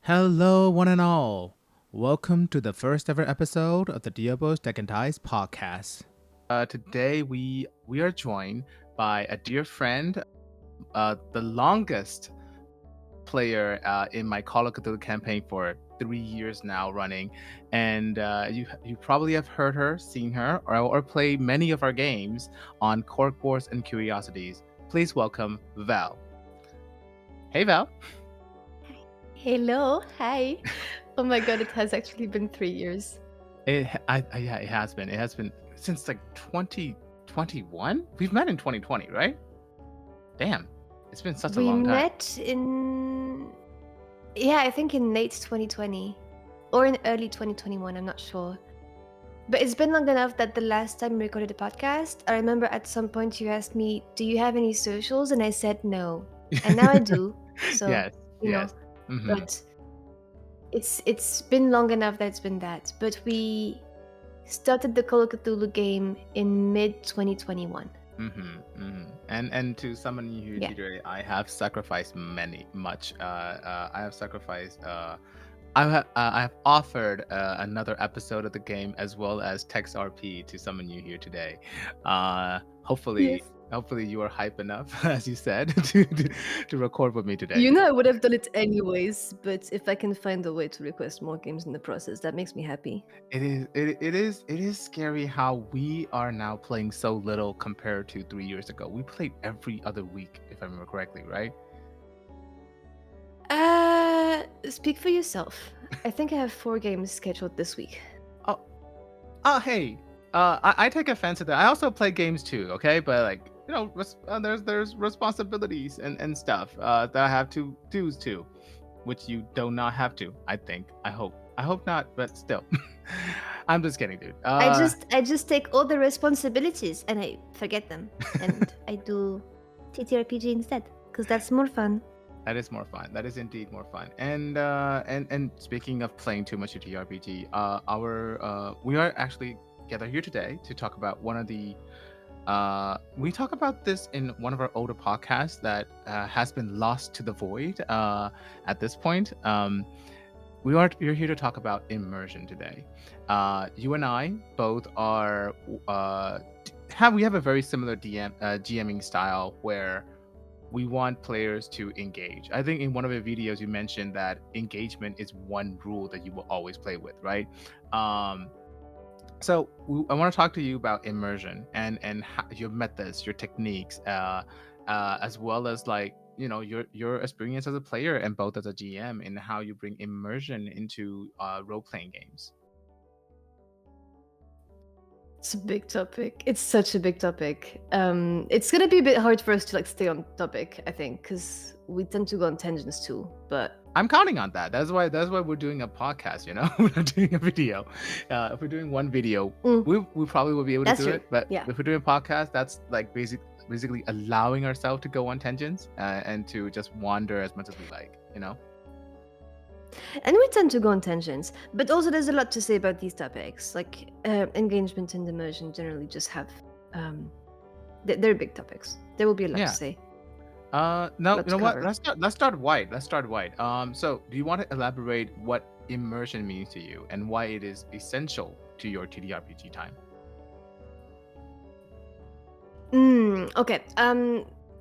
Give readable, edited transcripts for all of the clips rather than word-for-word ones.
Hello, one and all. Welcome to the first ever episode of the Diablos Deck and Dice podcast. Today we are joined by a dear friend, the longest player in my Call of Cthulhu campaign for 3 years now running, and you probably have heard her, seen her, or played many of our games on Corkboards and Curiosities. Please welcome Val. Hey, Val. Hello, hi. Oh my god, it has actually been 3 years. Yeah, it has been. It has been since like 2021. We've met in 2020, right? Damn, it's been such a We long time. met I think in late 2020 or in early 2021, I'm not sure. But it's been long enough that the last time we recorded a podcast, I remember at some point you asked me, "Do you have any socials?" And I said no. And now I do. So, Yes, you know, yes. Mm-hmm. but it's been long enough that it's been that. But we started the Call of Cthulhu game in mid 2021. And to summon you Yeah. today, I have sacrificed much. I have sacrificed. I have offered another episode of the game as well as text RP to summon you here today. Hopefully, Yes. hopefully you are hype enough, as you said, to record with me today. You know, I would have done it anyways, but if I can find a way to request more games in the process, that makes me happy. It is scary how we are now playing so little compared to 3 years ago. We played every other week, if I remember correctly, right? Speak for yourself. I think I have 4 games scheduled this week. Oh, hey, I take offense to that. I also play games too, okay? But like, there's responsibilities and stuff that I have to do too, which you do not have to. I think. I hope not, but still. I'm just kidding, dude. I just take all the responsibilities and I forget them, and I do TTRPG instead because that's more fun. That is more fun. That is indeed more fun. And speaking of playing too much TTRPG, we are actually gathered here today to talk about one of the. We talk about this in one of our older podcasts that has been lost to the void at this point. You're here to talk about immersion today. You and I both are we have a very similar GMing style where we want players to engage. I think in one of your videos you mentioned that engagement is one rule that you will always play with, right? So I want to talk to you about immersion and how, your methods, your techniques, as well as like your experience as a player and both as a GM and how you bring immersion into role playing games. It's a big topic. It's such a big topic. It's gonna be a bit hard for us to like stay on topic, I think, because we tend to go on tangents too. But I'm counting on that. That's why we're doing a podcast. We're not doing a video. If we're doing one video, we probably will be able to do it. But yeah, if we're doing a podcast, that's like basically allowing ourselves to go on tangents and to just wander as much as we like. and we tend to go on tangents, but also there's a lot to say about these topics. Like engagement and immersion generally just have they're big topics. There will be a lot to say. No, you know what? Let's start wide. So do you want to elaborate what immersion means to you and why it is essential to your TTRPG time? Okay.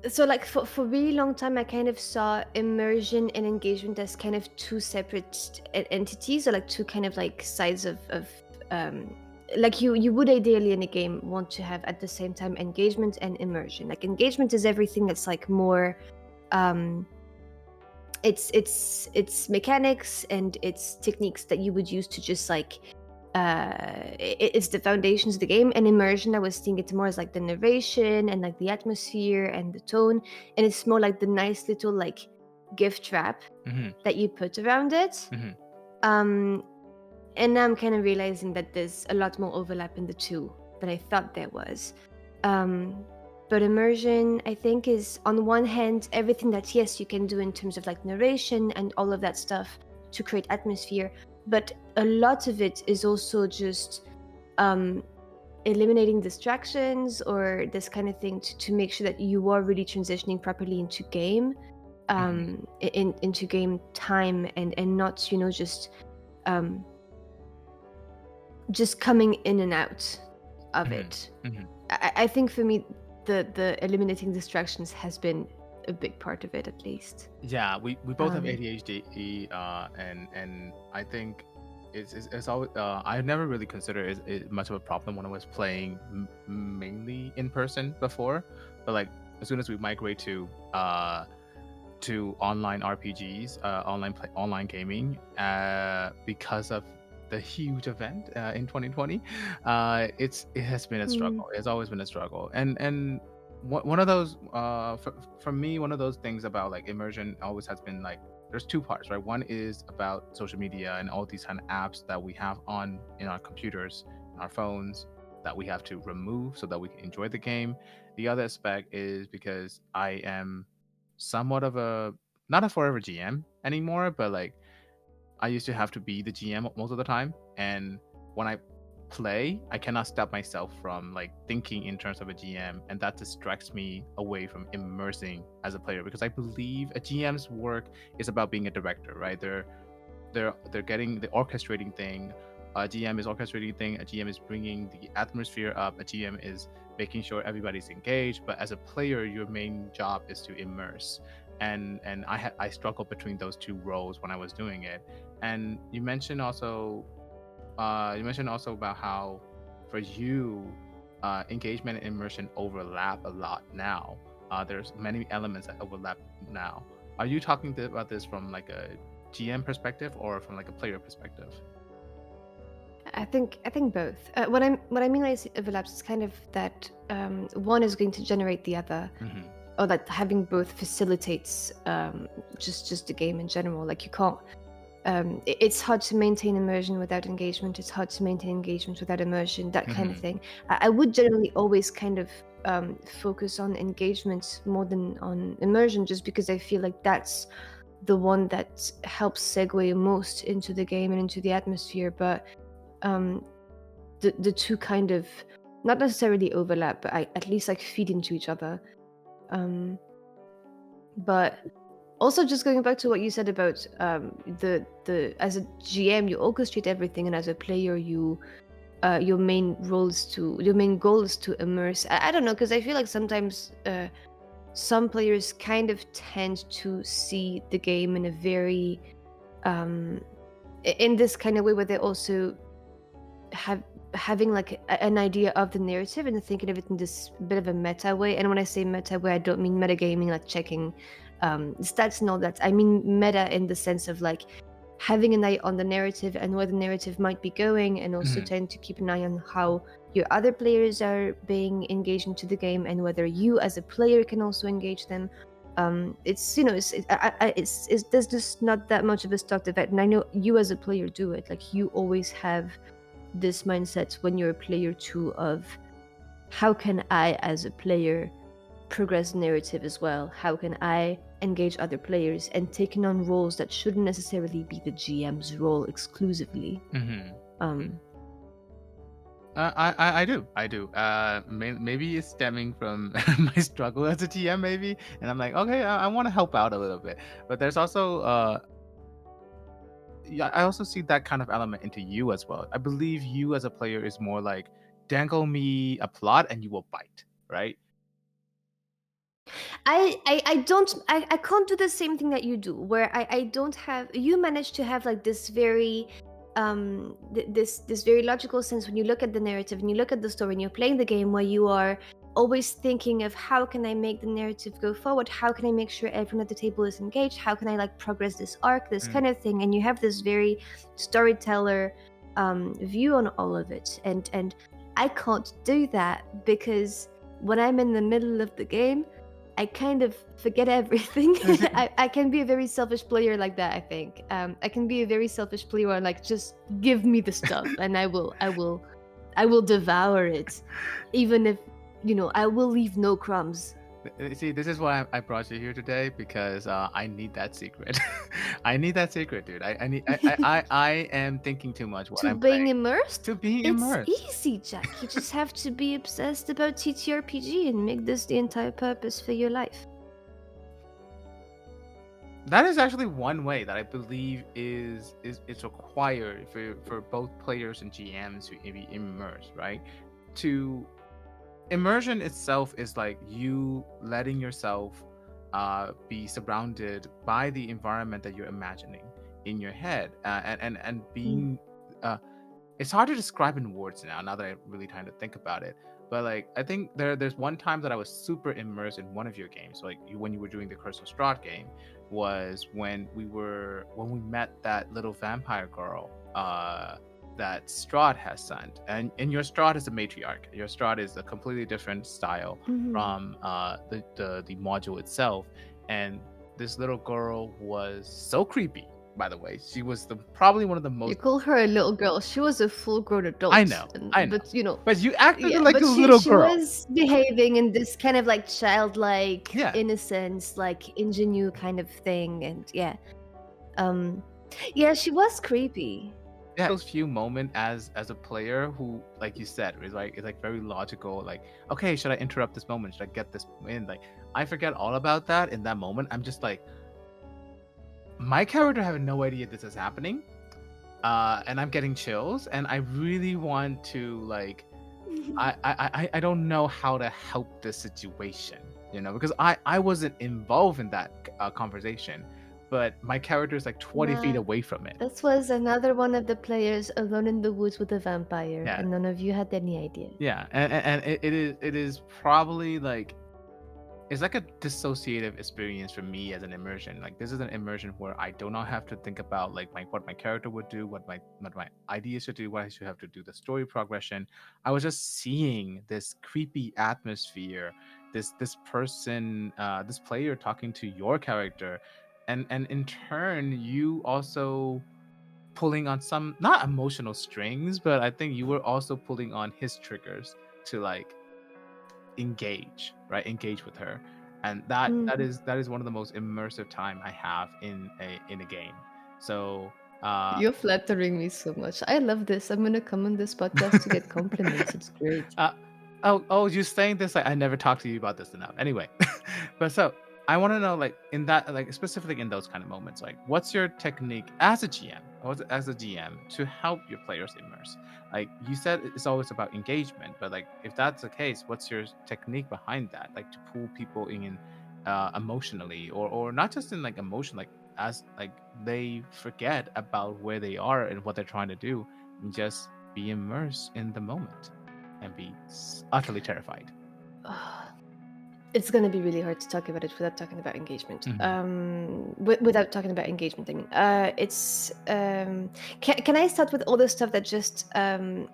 So like for a really long time, I kind of saw immersion and engagement as kind of two separate entities, or like two kind of like sides of like you would ideally in a game want to have at the same time engagement and immersion. Like engagement is everything that's like more it's mechanics and it's techniques that you would use to just like it's the foundations of the game. And immersion, I was seeing it more as like the narration and like the atmosphere and the tone, and it's more like the nice little like gift wrap that you put around it. And now I'm kind of realizing that there's a lot more overlap in the two than I thought there was. But immersion, I think, is on one hand everything that yes you can do in terms of like narration and all of that stuff to create atmosphere, but a lot of it is also just eliminating distractions or this kind of thing to make sure that you are really transitioning properly into game. into game time, and not just coming in and out of it. I think for me, the eliminating distractions has been a big part of it, at least. Yeah, we both have ADHD, and I think it's always I've never really considered it much of a problem when I was playing mainly in person before, but like as soon as we migrate to online RPGs, online gaming, because of the huge event in 2020, it has been a struggle. It's always been a struggle, and one of those for me, one of those things about like immersion always has been like there's two parts, right? One is about social media and all these kind of apps that we have on in our computers, in our phones, that we have to remove so that we can enjoy the game. The other aspect is because I am somewhat of a not a forever GM anymore, but like I used to have to be the GM most of the time, and when I play, I cannot stop myself from like thinking in terms of a GM, and that distracts me away from immersing as a player, because I believe a GM's work is about being a director, right? They're getting the orchestrating thing. A GM is orchestrating thing. A GM is bringing the atmosphere up. A GM is making sure everybody's engaged. But as a player, your main job is to immerse. And I struggled between those two roles when I was doing it. And you mentioned also about how for you engagement and immersion overlap a lot now. There's many elements that overlap now. Are you talking about this from like a GM perspective or from like a player perspective? I think both. What I mean by overlaps is kind of that one is going to generate the other, or that having both facilitates just the game in general. Like you can't. It's hard to maintain immersion without engagement. It's hard to maintain engagement without immersion. That kind of thing. I would generally always kind of focus on engagement more than on immersion, just because I feel like that's the one that helps segue most into the game and into the atmosphere. But the two kind of not necessarily overlap, but at least like feed into each other. But also, just going back to what you said about the as a GM you orchestrate everything, and as a player you your main goal is to immerse. I don't know, because I feel like sometimes some players kind of tend to see the game in a very in this kind of way, where they also having like an idea of the narrative and thinking of it in this bit of a meta way. And when I say meta way, I don't mean metagaming like checking stats and all that. I mean meta in the sense of like having an eye on the narrative and where the narrative might be going, and also tend to keep an eye on how your other players are being engaged into the game, and whether you as a player can also engage them. It's there's just not that much of a start of it, and I know you as a player do it. Like you always have this mindset when you're a player too of how can I as a player progress narrative as well? How can I engage other players, and taking on roles that shouldn't necessarily be the GM's role exclusively? I do. Maybe it's stemming from my struggle as a GM, maybe, and I'm like, okay, I want to help out a little bit, but there's also yeah, I also see that kind of element into you as well. I believe you as a player is more like dangle me a plot and you will bite, right? I can't do the same thing that you do, where I don't have. You manage to have like this very this very logical sense when you look at the narrative and you look at the story and you're playing the game, where you are always thinking of how can I make the narrative go forward, how can I make sure everyone at the table is engaged, how can I like progress this arc, this kind of thing. And you have this very storyteller view on all of it, and I can't do that, because when I'm in the middle of the game I kind of forget everything. I can be a very selfish player like that, I think. I can be a very selfish player where like, just give me the stuff and I will devour it, even if I will leave no crumbs. See, this is why I brought you here today, because I need that secret. I need that secret, dude. I am thinking too much while To I'm being playing. immersed? To being immersed. It's easy, Jack. You just have to be obsessed about TTRPG and make this the entire purpose for your life. That is actually one way that I believe is required for both players and GMs to be immersed, right? To immersion itself is like you letting yourself be surrounded by the environment that you're imagining in your head, and Mm. being it's hard to describe in words now that I'm really trying to think about it. But like I think there's one time that I was super immersed in one of your games, like when you were doing the Curse of Strahd game, was when we met that little vampire girl that Strahd has sent. And your Strahd is a matriarch. Your Strahd is a completely different style Mhm. from the module itself. And this little girl was so creepy, by the way. She was probably one of the You most. call her a little girl. She was a full-grown I adult, know, and I know. but you know, But you acted yeah. like But a she little she girl. was behaving in this kind of like childlike Yeah. innocence, like ingenue kind of thing, and yeah, um, yeah, she was creepy. Yeah, those few moments as a player who, like you said, is like it's like very logical. Like, okay, should I interrupt this moment? Should I get this in? Like, I forget all about that in that moment. I'm just like, my character having no idea this is happening, and I'm getting chills, and I really want to like, I don't know how to help this situation, because I wasn't involved in that conversation, but my character is like 20 feet Nah, away from it. this was another one of the players alone in the woods with a vampire, Yeah, and none of you had any idea. yeah, and it is probably like it's like a dissociative experience for me as an immersion. Like this is an immersion where I do not have to think about like what my character would do, what my ideas should do, what I should have to do, the story progression. I was just seeing this creepy atmosphere, this person, this player talking to your character, and in turn you also pulling on some not emotional strings, but I think you were also pulling on his triggers to like engage with her, and that Mm. that is that is one of the most immersive time I have in a game. So uh You're flattering me so much. I love this. I'm gonna come on this podcast to get compliments. It's great. uh oh, you saying this, like I never talked to you about this enough anyway. But so I want to know, like in that, like specifically in those kind of moments, like what's your technique as a GM or as a GM to help your players immerse? Like you said, it's always about engagement, but like if that's the case, what's your technique behind that, like to pull people in emotionally, or not just in like emotion, like as like they forget about where they are and what they're trying to do, and just be immersed in the moment and be utterly terrified. It's gonna be really hard to talk about it without talking about engagement. Mhm. Without talking about engagement, I mean, it's can I start with all the stuff that just can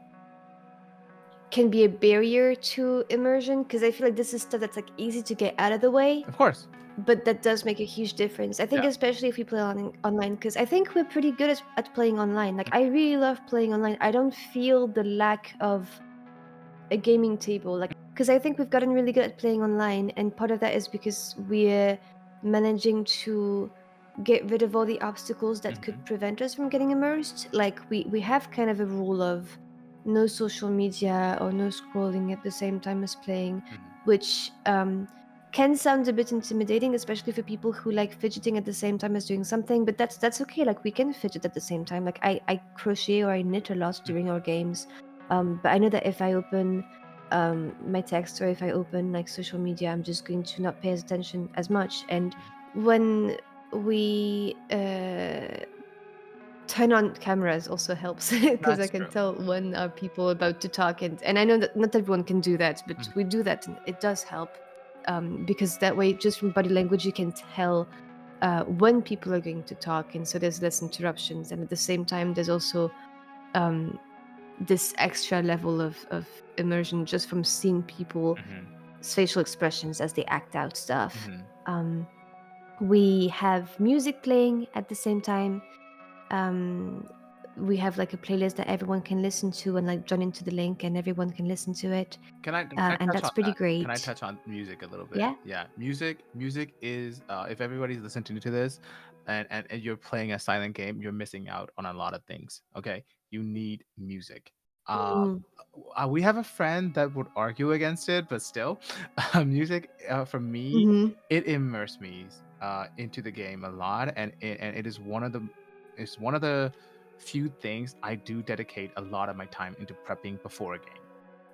be a barrier to immersion? Because I feel like this is stuff that's like easy to get out of the way, Of course. but that does make a huge difference. I think, Yeah. especially if you play online, because I think we're pretty good at playing online. Like, I really love playing online. I don't feel the lack of a gaming table, like, because I think we've gotten really good at playing online, and part of that is because we're managing to get rid of all the obstacles that could Mhm. prevent us from getting immersed. Like, we have kind of a rule of no social media or no scrolling at the same time as playing, Mhm. which can sound a bit intimidating, especially for people who like fidgeting at the same time as doing something. But that's okay. Like, we can fidget at the same time. Like, I crochet or I knit a lot Mhm. during our games, but I know that if I open my text, or if I open like social media, I'm just going to not pay attention as much. And when we turn on cameras also helps, because I That's can true. tell when are people about to talk, and I know that not everyone can do that, but Mhm. we do that, and it does help, because that way, just from body language, you can tell when people are going to talk, and so there's less interruptions, and at the same time, there's also um, this extra level of immersion just from seeing people Mhm. facial expressions as they act out stuff. Mhm. um, we have music playing at the same time. um, we have like a playlist that everyone can listen to, and like join into the link and everyone can listen to it, Can I and touch that's on pretty that? Can I great. touch on music a little bit? Yeah. Yeah, music is if everybody's listening to this, and you're playing a silent game, you're missing out on a lot of things. Okay, you need music. Uh, Mm. we have a friend that would argue against it, but still, music for me, Hmm. it immerses me into the game a lot, and it is one of the few things I do dedicate a lot of my time into prepping before a game.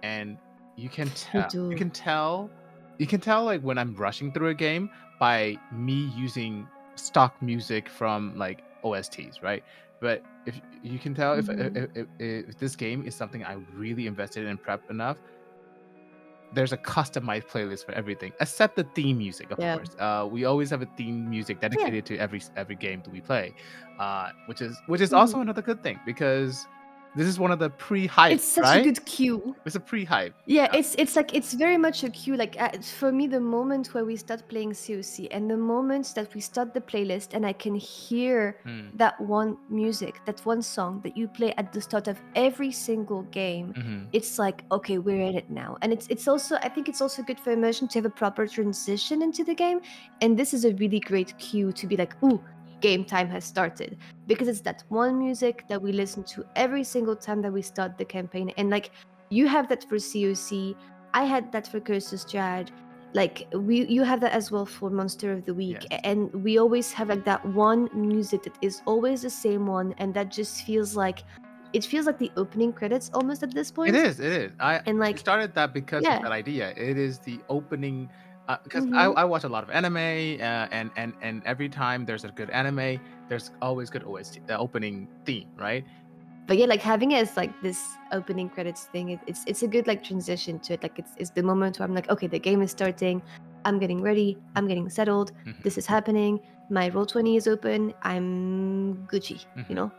And you can Me tell you too. can tell you can tell like when I'm rushing through a game by me using stock music from like OSTs, right? But if you can tell Mhm. if this game is something I really invested in prep enough, there's a customized playlist for everything except the theme music, of Yeah. course. We always have a theme music Yeah. dedicated to every game that we play, which is also Mhm. another good thing because this is one of the pre-hype, It's such a right? good cue. It's a pre-hype. Yeah, it's like it's very much a cue. Like for me, the moment where we start playing COC and the moment that we start the playlist and I can hear Mm, that one music, that one song that you play at the start of every single game, mhm. it's like okay, we're in it now. And it's also I think it's also good for immersion to have a proper transition into the game. And this is a really great cue to be like, ooh, game time has started because it's that one music that we listen to every single time that we start the campaign and like you have that for COC. I had that for Curses Strad. Like you have that as well for Monster of the Week, Yes. and we always have like that one music that is always the same one, and that just feels like it feels like the opening credits almost at this It point. is. It is. And We like, started that because of yeah, that idea. It is the opening, because mm-hmm. I watch a lot of anime, and every time there's a good anime, there's always good OST, opening theme, right? But yeah, like having it as like this opening credits thing, it's a good like transition to it. Like it's the moment where I'm like, okay, the game is starting. I'm getting ready. I'm getting settled. Mhm, This is happening. My Roll20 is open. I'm Gucci, you mhm, know.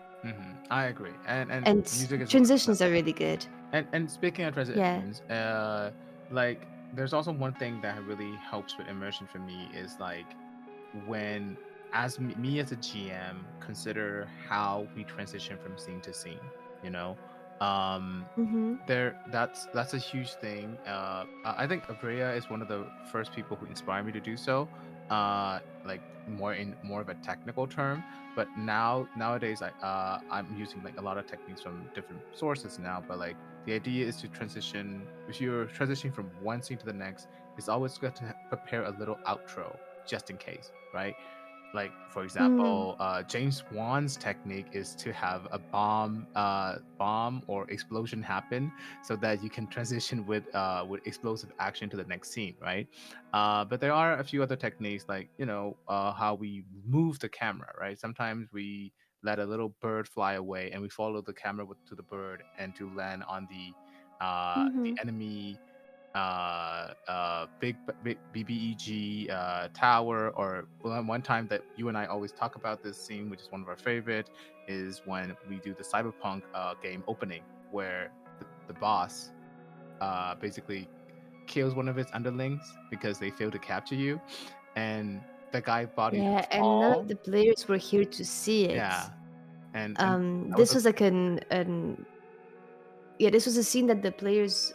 I agree, and And music is one of them. transitions are really good. And speaking of Yeah. transitions, like there's also one thing that really helps with immersion for me is like when as me as a GM consider how we transition from scene to scene, you know. Um Mm-hmm. that's a huge thing. I think Au.Ra is one of the first people who inspired me to do so. Like more of a technical term, but nowadays I'm using like a lot of techniques from different sources now. But like the idea is to transition. If you're transitioning from one scene to the next, it's always good to prepare a little outro just in case, right? Like for Mm. example, James Wan's technique is to have a bomb or explosion happen so that you can transition with explosive action to the next scene, right? But there are a few other techniques, like how we move the camera, right? Sometimes we let a little bird fly away and we follow the camera to the bird and to land on the Mm-hmm. enemy big BBEG tower. Or one time that you and I always talk about this scene, which is one of our favorite, is when we do the Cyberpunk game opening, where the boss basically kills one of his underlings because they fail to capture you, and the guy's body Yeah, and none of fall. the players were here to see Yeah, it. and that was This was like an yeah, this was a scene that the players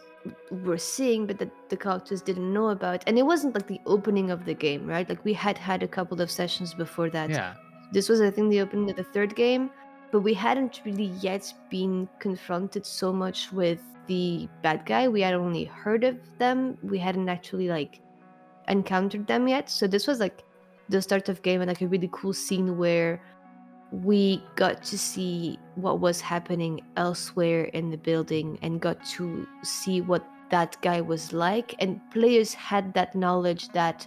were seeing, but that the characters didn't know about. And it wasn't like the opening of the game, right? Like we had had a couple of sessions before that. yeah. This was, I think, the opening of the third game, but we hadn't really yet been confronted so much with the bad guy. We had only heard of them. We hadn't actually like encountered them yet. So this was like the start of game and like a really cool scene where we got to see what was happening elsewhere in the building and got to see what that guy was like. And players had that knowledge that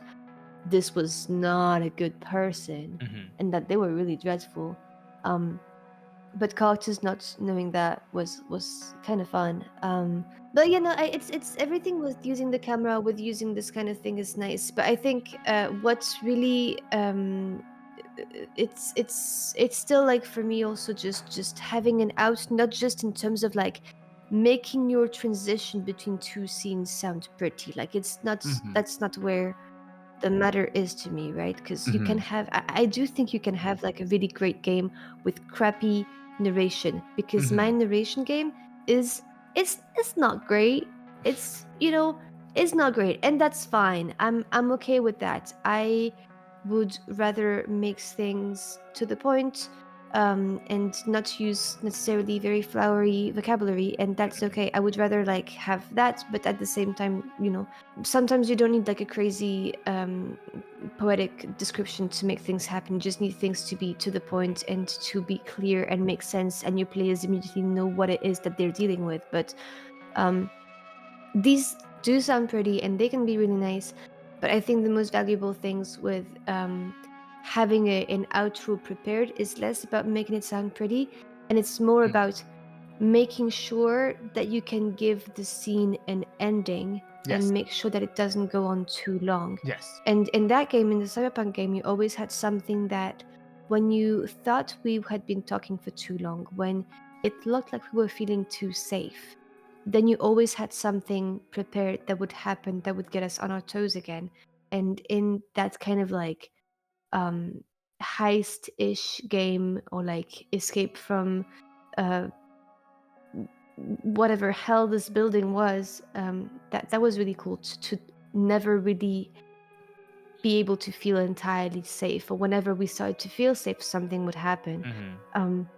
this was not a good person Hmm. and that they were really dreadful. But characters not knowing that was kind of fun. But you know, it's everything with using the camera, with using this kind of thing is nice. But I think what's really it's still like for me also just having an out, not just in terms of like making your transition between two scenes sound pretty. Like it's not Hmm. that's not where the matter is to me, right? Because you can Hmm. have I do think you can have like a really great game with crappy narration because my Hmm. narration game is it's not great. It's it's not great and that's fine. I'm okay with that. I would rather mix things to the point. and not use necessarily very flowery vocabulary, and that's okay. I would rather like have that, but at the same time, sometimes you don't need like a crazy poetic description to make things happen. You just need things to be to the point and to be clear and make sense, and your players immediately know what it is that they're dealing with. But um, these do sound pretty and they can be really nice, but I think the most valuable things with having an outro prepared is less about making it sound pretty, and it's more Mm. about making sure that you can give the scene an ending Yes. and make sure that it doesn't go on too long. Yes. And in that game, in the Cyberpunk game, you always had something that when you thought we had been talking for too long, when it looked like we were feeling too safe, then you always had something prepared that would happen that would get us on our toes again. And in that kind of like um heist-ish game, or like escape from uh whatever hell this building was, that was really cool to never really be able to feel entirely safe, or whenever we started to feel safe, something would happen. Mm-hmm. um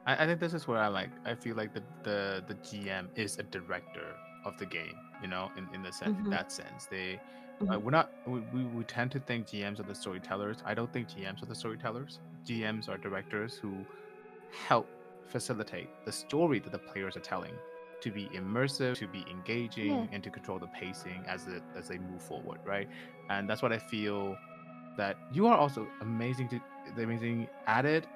I think this is where I feel like the GM is a director of the game, in mhm, that sense. mhm. We're not we tend to think GMs are the storytellers. I don't think GMs are the storytellers. GMs are directors who help facilitate the story that the players are telling to be immersive, to be engaging, Yeah, and to control the pacing as they move forward, right? And that's what I feel that you are also amazing at it,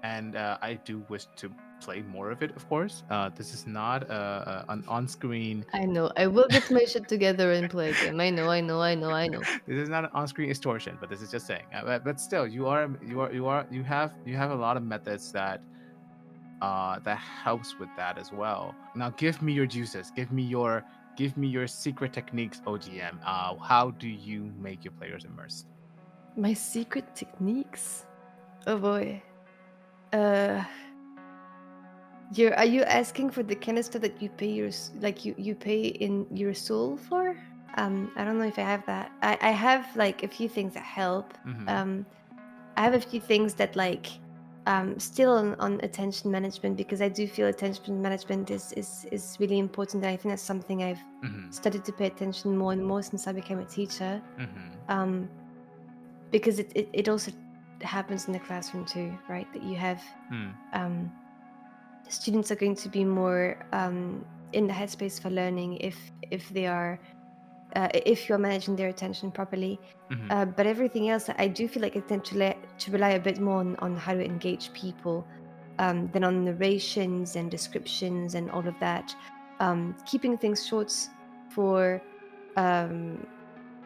and I do wish to play more of it. Of course, this is not an on-screen. I know. I will get my shit together and play a game. I know. This is not an on-screen extortion, but this is just saying. But still, you have a lot of methods that helps with that as well. Now, give me your juices. Give me your secret techniques, OGM. How do you make your players immersed? My secret techniques. Oh boy. Uh, are you asking for the kind of stuff that you pay like you pay in your soul for? I don't know if I have that. I have like a few things that help. Mm-hmm. Um, I have a few things that like still on attention management, because I do feel attention management is really important. And I think that's something I've Mm-hmm. started to pay attention more and more since I became a teacher. Mm-hmm. Um, because it also happens in the classroom too, right? That you have Mm. um, students are going to be more in the headspace for learning if they are if you're managing their attention properly. Mm-hmm. But everything else, I do feel like I tend to rely a bit more on how to engage people than on narrations and descriptions and all of that. Keeping things short for um,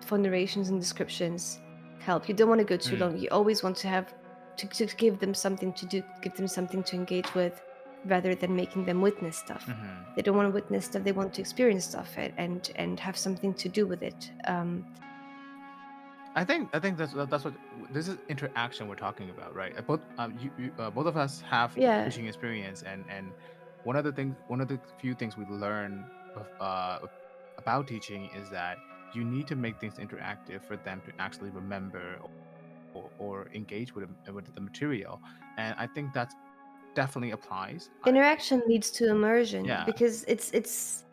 for narrations and descriptions help. You don't want to go too Mm. long. You always want to have to give them something to do, give them something to engage with, rather than making them witness stuff. Mm-hmm. They don't want to witness stuff. They want to experience stuff and have something to do with it. I think that's what this is interaction we're talking about, right? Both of us have Yeah, teaching experience, and one of the few things we learn of, about teaching is that you need to make things interactive for them to actually remember or engage with the material, and I think that definitely applies. interaction leads to immersion, Yeah. because it's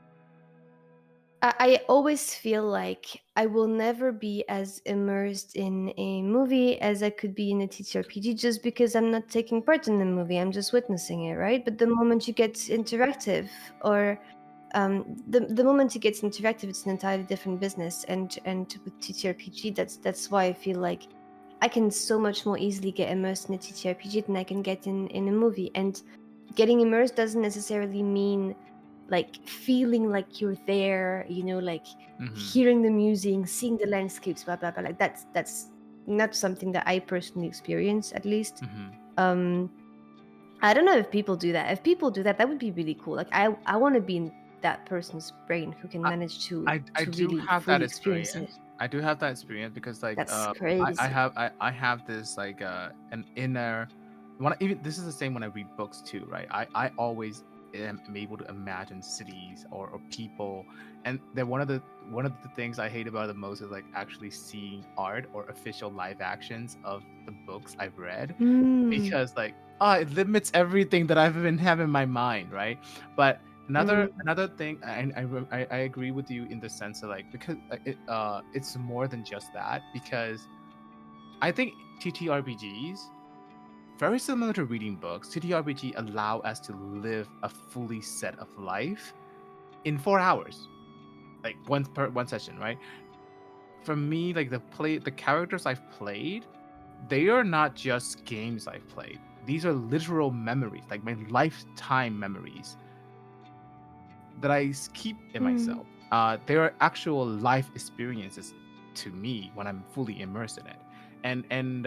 I always feel like I will never be as immersed in a movie as I could be in a TTRPG, just because I'm not taking part in the movie. I'm just witnessing it, right? But the moment you get interactive, or the moment it gets interactive, it's an entirely different business. And with TTRPG, that's why I feel like I can so much more easily get immersed in a TTRPG than I can get in a movie. And getting immersed doesn't necessarily mean like feeling like you're there, like Mm-hmm. hearing the music, seeing the landscapes, blah blah blah. Like that's not something that I personally experience, at least. Mm-hmm. um I don't know if people do that. If people do that, that would be really cool. Like I want to be in that person's brain who can manage to I do really have that fully experience it. experience. I do have that experience because That's crazy. I have this an inner when even this is the same when I read books too, right? I always am able to imagine cities or people, and then one of the things I hate about it the most is like actually seeing art or official live actions of the books I've read, Mm. because like it limits everything that I've been having in my mind, right? But Mm, another thing, I agree with you in the sense of like, because it's more than just that, because I think TTRPGs, very similar to reading books, TTRPG allow us to live a fully set of life in 4 hours, like one session, right? For me, like the characters I've played, they are not just games I've played. These are literal memories, like my lifetime memories that I keep in mm, myself. They are actual life experiences to me when I'm fully immersed in it. And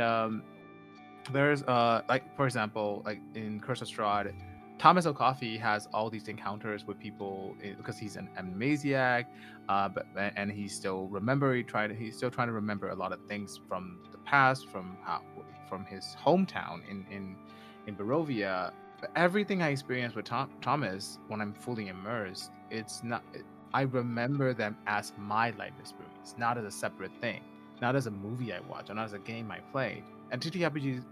there's like for example, like in Curse of Strahd, Thomas O'Coffey has all these encounters with people because he's an amnesiac, but and he's still trying to remember a lot of things from the past, from his hometown in Barovia. But everything I experience with Thomas when I'm fully immersed, it's not. I remember them as my life experience, not as a separate thing, not as a movie I watch, or not as a game I played. And TTRPGs,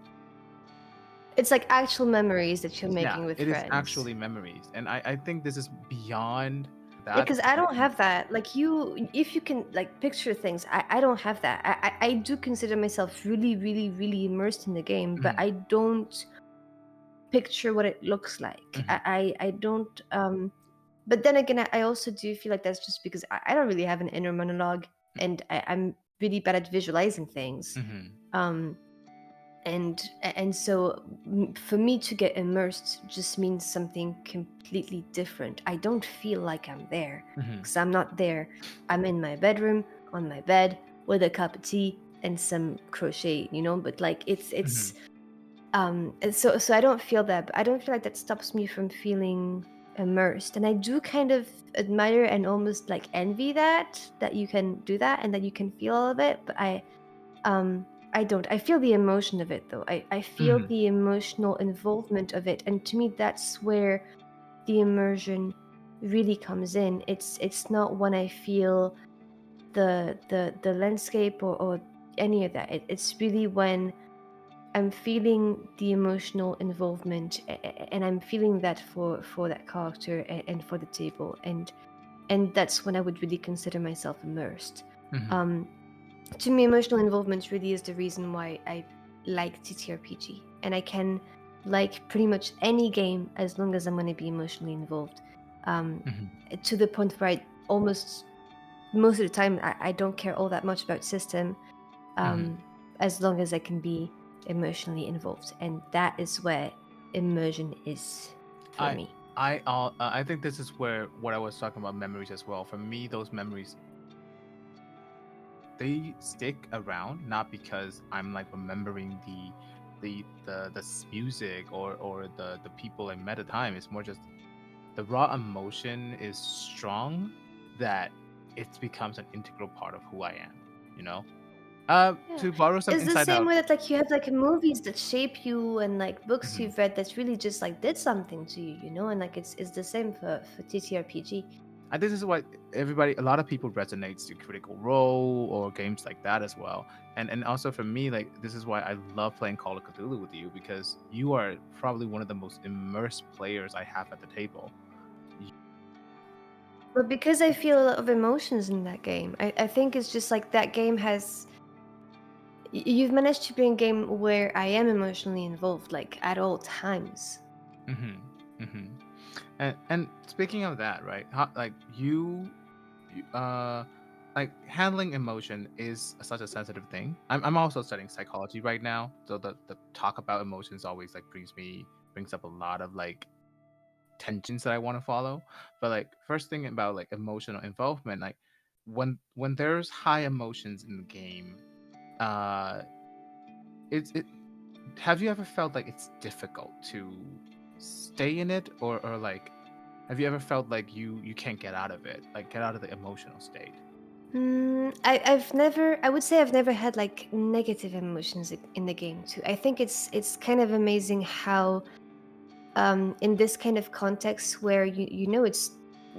it's like actual memories that you're yeah, making with it is friends. actually memories, and I think this is beyond Yeah, that. because I don't have that. Like you, if you can like picture things, I don't have that. I do consider myself really, really, really immersed in the game, but Mhm, I don't picture what it looks like. mhm, I don't. But then again, I also do feel like that's just because I don't really have an inner monologue, and I'm really bad at visualizing things. mhm, Um, and so for me to get immersed just means something completely different. I don't feel like I'm there mhm, because I'm not there. I'm in my bedroom on my bed with a cup of tea and some crochet, but like it's mhm, and so I don't feel that, but I don't feel like that stops me from feeling immersed. And I do kind of admire and almost like envy that you can do that and that you can feel all of it. But um I don't. I feel the emotion of it though. I feel mhm, the emotional involvement of it. And to me that's where the immersion really comes in. It's not when I feel the landscape or any of that. It's really when I'm feeling the emotional involvement, and I'm feeling that for that character and for the table, and that's when I would really consider myself immersed. mhm, Um, to me, emotional involvement really is the reason why I like TTRPG, and I can like pretty much any game as long as I'm going to be emotionally involved. Um, mhm, to the point where I almost most of the time I don't care all that much about system, mhm. um, as long as I can be emotionally involved, and that is where immersion is for I me. I think this is where what I was talking about memories as well. For me, those memories, they stick around not because I'm like remembering the music or the people I met at the time. It's more just the raw emotion is strong, that it becomes an integral part of who I am. You know. Yeah, To borrow some it's the Inside same Out. way that like you have like movies that shape you and like books Mhm. you've read that really just like did something to you, and like it's the same for TTRPG. And this is what a lot of people resonates to Critical Role or games like that as well. And also for me, like this is why I love playing Call of Cthulhu with you, because you are probably one of the most immersed players I have at the table. But because I feel a lot of emotions in that game, I think it's just like that game has you've managed to be in a game where I am emotionally involved like at all times. Hmm. Hmm. And speaking of that, right? Like you, like handling emotion is such a sensitive thing. I'm also studying psychology right now, so the talk about emotions always like brings up a lot of like tensions that I want to follow. But like first thing about like emotional involvement, like when there's high emotions in the game, uh, it have you ever felt like it's difficult to stay in it, or like have you ever felt like you can't get out of it, like get out of the emotional state? I've never. I would say I've never had like negative emotions in the game too. I think it's kind of amazing how, in this kind of context where it's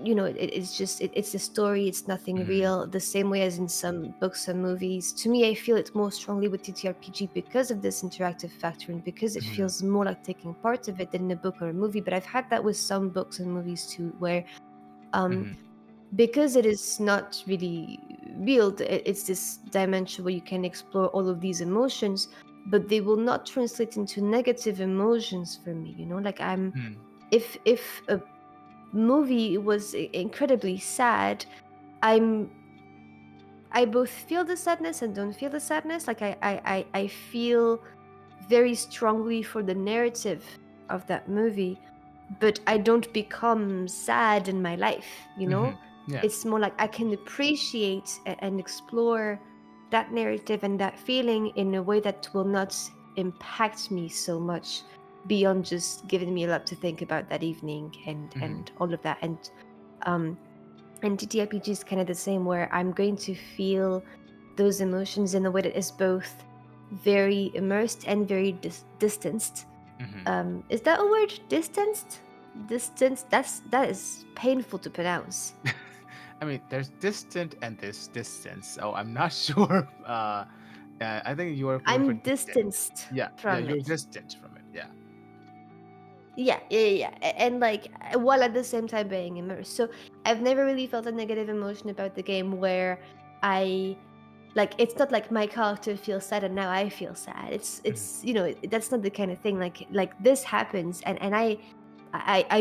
it's a story, it's nothing real, the same way as in some books and movies. To me, I feel it more strongly with TTRPG because of this interactive factor and because it feels more like taking part of it than in a book or a movie. But I've had that with some books and movies too, where because it is not really real, it's this dimension where you can explore all of these emotions, but they will not translate into negative emotions for me, like if a movie was incredibly sad, I both feel the sadness and don't feel the sadness. Like I feel very strongly for the narrative of that movie, but I don't become sad in my life, Yeah. It's more like I can appreciate and explore that narrative and that feeling in a way that will not impact me so much beyond just giving me a lot to think about that evening and all of that. Um and TTRPG is kind of the same, where I'm going to feel those emotions in a way that is both very immersed and very distanced. Is that a word? Distanced? Distance? That is painful to pronounce. I mean, there's distant and there's distance, so I'm not sure. I think you are going for I'm distant. distanced Yeah, from you're it. distant from it. Yeah. Yeah. And like, while at the same time being immersed. So I've never really felt a negative emotion about the game where I like, it's not like my character feels sad and now I feel sad. It's that's not the kind of thing. Like this happens, and I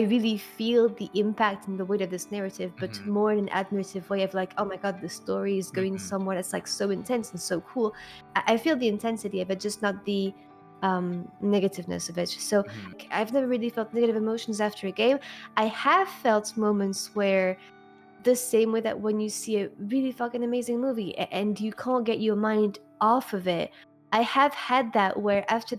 really feel the impact and the weight of this narrative, but more in an admirative way of like, oh my god, the story is going somewhere that's like so intense and so cool. I feel the intensity of it, just not the negativeness of it. So I've never really felt negative emotions after a game. I have felt moments where, the same way that when you see a really fucking amazing movie and you can't get your mind off of it, I have had that where after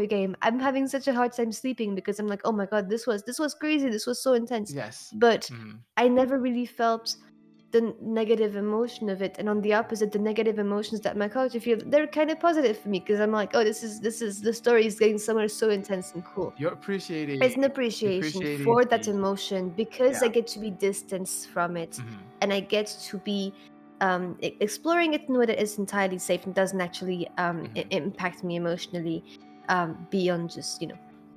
a game, I'm having such a hard time sleeping because I'm like, oh my god, this was crazy, this was so intense. Yes. But I never really felt the negative emotion of it, and on the opposite, the negative emotions that my character feel, they're kind of positive for me because I'm like, oh, this is the story is getting somewhere so intense and cool. You're appreciating. It's an You're appreciation appreciating for that the. emotion because I Yeah. get to be distanced from it, and I get to be exploring it in a way that is entirely safe and doesn't actually impact me emotionally beyond just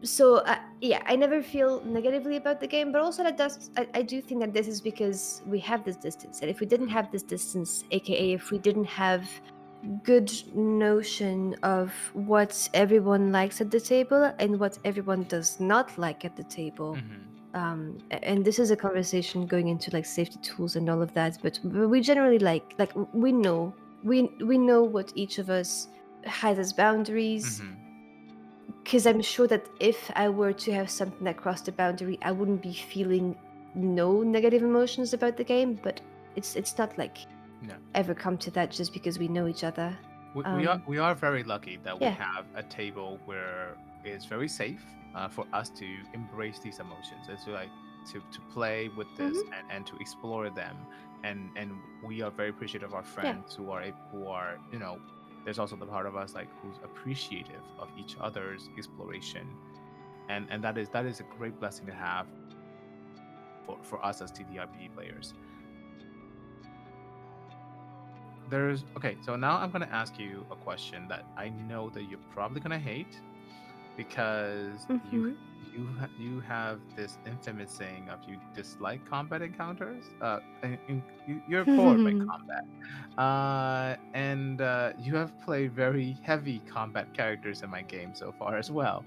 So yeah, I never feel negatively about the game, but also I do think that this is because we have this distance, and if we didn't have this distance, aka if we didn't have good notion of what everyone likes at the table and what everyone does not like at the table. And this is a conversation going into like safety tools and all of that, but we generally like we know what each of us has as boundaries, because I'm sure that if I were to have something that crossed the boundary, I wouldn't be feeling no negative emotions about the game, but it's not like No. ever come to that just because we know each other. We are very lucky that we Yeah. have a table where it's very safe for us to embrace these emotions. It's like to play with this and to explore them, and we are very appreciative of our Yeah. friends who are there's also the part of us like who's appreciative of each other's exploration, and that is a great blessing to have for us as TTRPG players. So now I'm gonna ask you a question that I know that you're probably gonna hate, because you have this infamous saying of you dislike combat encounters. You're bored by combat, and you have played very heavy combat characters in my game so far as well.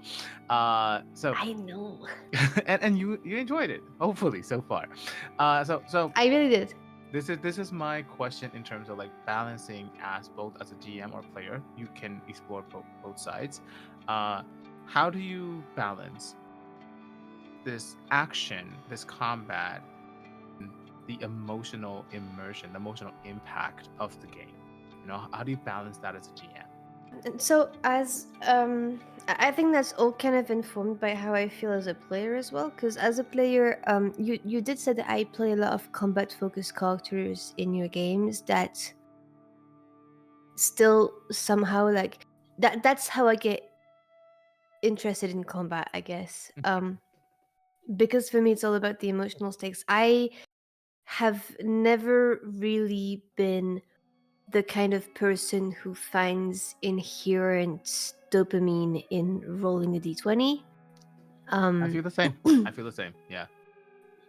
So I know. and you enjoyed it, hopefully, so far. So I really did. this is my question in terms of like balancing as both as a GM or player. You can explore both sides. How do you balance this action, this combat, the emotional immersion, the emotional impact of the game? How do you balance that as a GM? And so as I think that's all kind of informed by how I feel as a player as well, because as a player, you did say that I play a lot of combat focused characters in your games that still somehow like that's how I get interested in combat, I guess. because for me it's all about the emotional stakes. I have never really been the kind of person who finds inherent dopamine in rolling a d20. I feel the same. I feel the same. Yeah.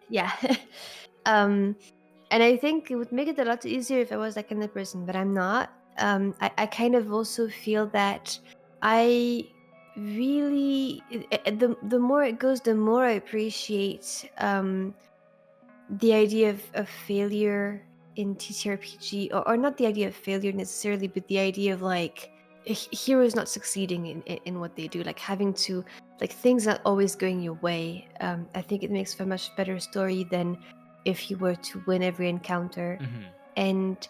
Yeah. um and I think it would make it a lot easier if I was that kind of person, but I'm not. I kind of also feel that I really the more it goes, the more I appreciate the idea of failure in TTRPG, or not the idea of failure necessarily, but the idea of like heroes not succeeding in what they do, like having to, like things not always going your way. I think it makes for a much better story than if you were to win every encounter. Mm-hmm. And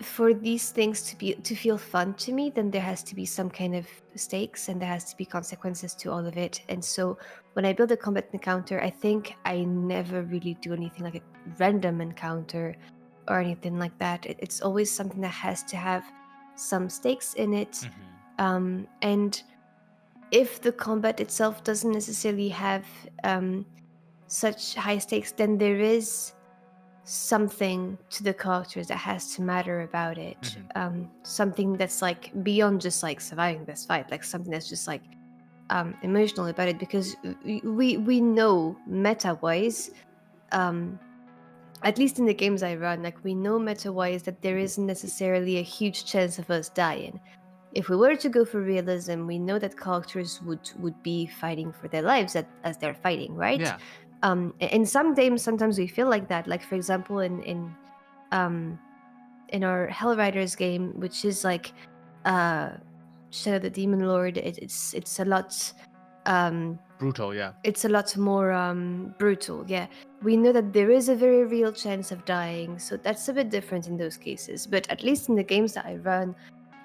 for these things to feel fun to me, then there has to be some kind of stakes and there has to be consequences to all of it. And so when I build a combat encounter, I think I never really do anything like a random encounter or anything like that. It's always something that has to have some stakes in it. Mm-hmm. And if the combat itself doesn't necessarily have such high stakes, then there is something to the characters that has to matter about it. Mm-hmm. Something that's like beyond just like surviving this fight, like something that's just like emotional about it, because we know meta wise, at least in the games I run, like we know meta wise that there isn't necessarily a huge chance of us dying. If we were to go for realism, we know that characters would be fighting for their lives as they're fighting, right? Yeah. In some games, sometimes we feel like that. Like for example, in our Hell Riders game, which is like Shadow the Demon Lord, it's a lot Brutal. Yeah. it's a lot more brutal. Yeah, we know that there is a very real chance of dying, so that's a bit different in those cases. But at least in the games that I run,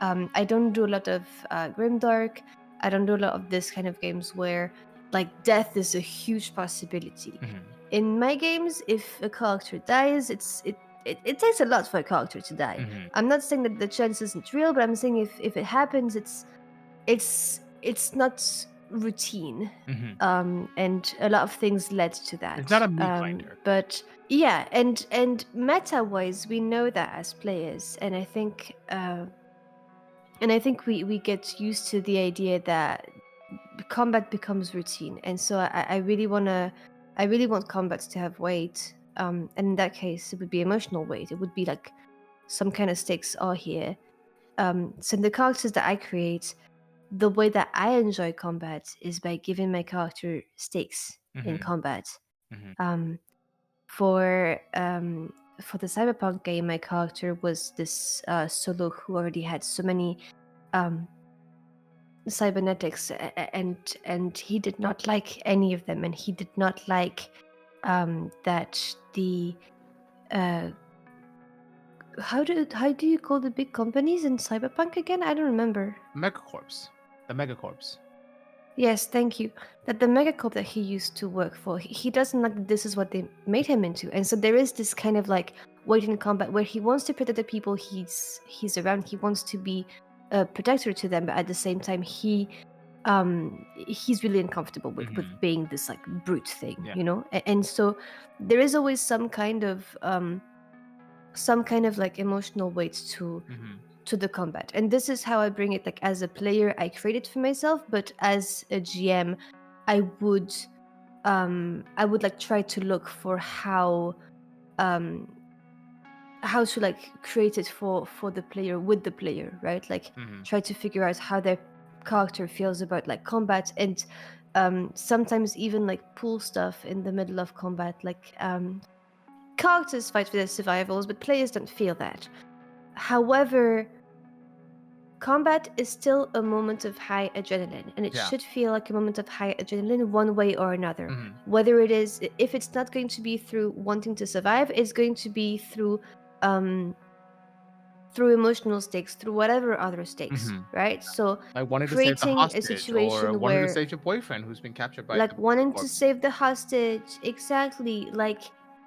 I don't do a lot of grimdark. I don't do a lot of this kind of games where like death is a huge possibility. Mm-hmm. In my games, if a character dies, it takes a lot for a character to die. Mm-hmm. I'm not saying that the chance isn't real, but I'm saying if it happens, it's not routine. Mm-hmm. And a lot of things led to that. It's not a meat grinder. But yeah, and meta wise, we know that as players, and I think we get used to the idea that combat becomes routine, and so I really want combats to have weight. And in that case, it would be emotional weight. It would be like some kind of stakes are here. So in the characters that I create, the way that I enjoy combat is by giving my character stakes in Mm-hmm. combat. Mm-hmm. Um, for the Cyberpunk game, my character was this solo who already had so many um, cybernetics, and he did not like any of them, and he did not like that the how do you call the big companies in Cyberpunk again? I don't remember. Megacorps. The Megacorps. Yes, thank you. That the megacorp that he used to work for, he doesn't like that this is what they made him into, and so there is this kind of like weight in combat where he wants to protect the people he's around. He wants to be a protector to them, but at the same time, he's really uncomfortable with being this like brute thing, Yeah. you know. And so there is always some kind of like emotional weight to the combat, and this is how I bring it. Like as a player, I create it for myself, but as a GM, I would like try to look for how to like create it for the player, with the player, right? Like try to figure out how their character feels about like combat, and sometimes even like pull stuff in the middle of combat, like characters fight for their survivals, but players don't feel that. However, combat is still a moment of high adrenaline, and it should feel like a moment of high adrenaline one way or another. Whether it is, if it's not going to be through wanting to survive, it's going to be through emotional stakes, through whatever other stakes, right? So Like wanting to save the creating a hostage, or situation wanting to where, save your boyfriend who's been captured by like the wanting to corpse. save the hostage, exactly, like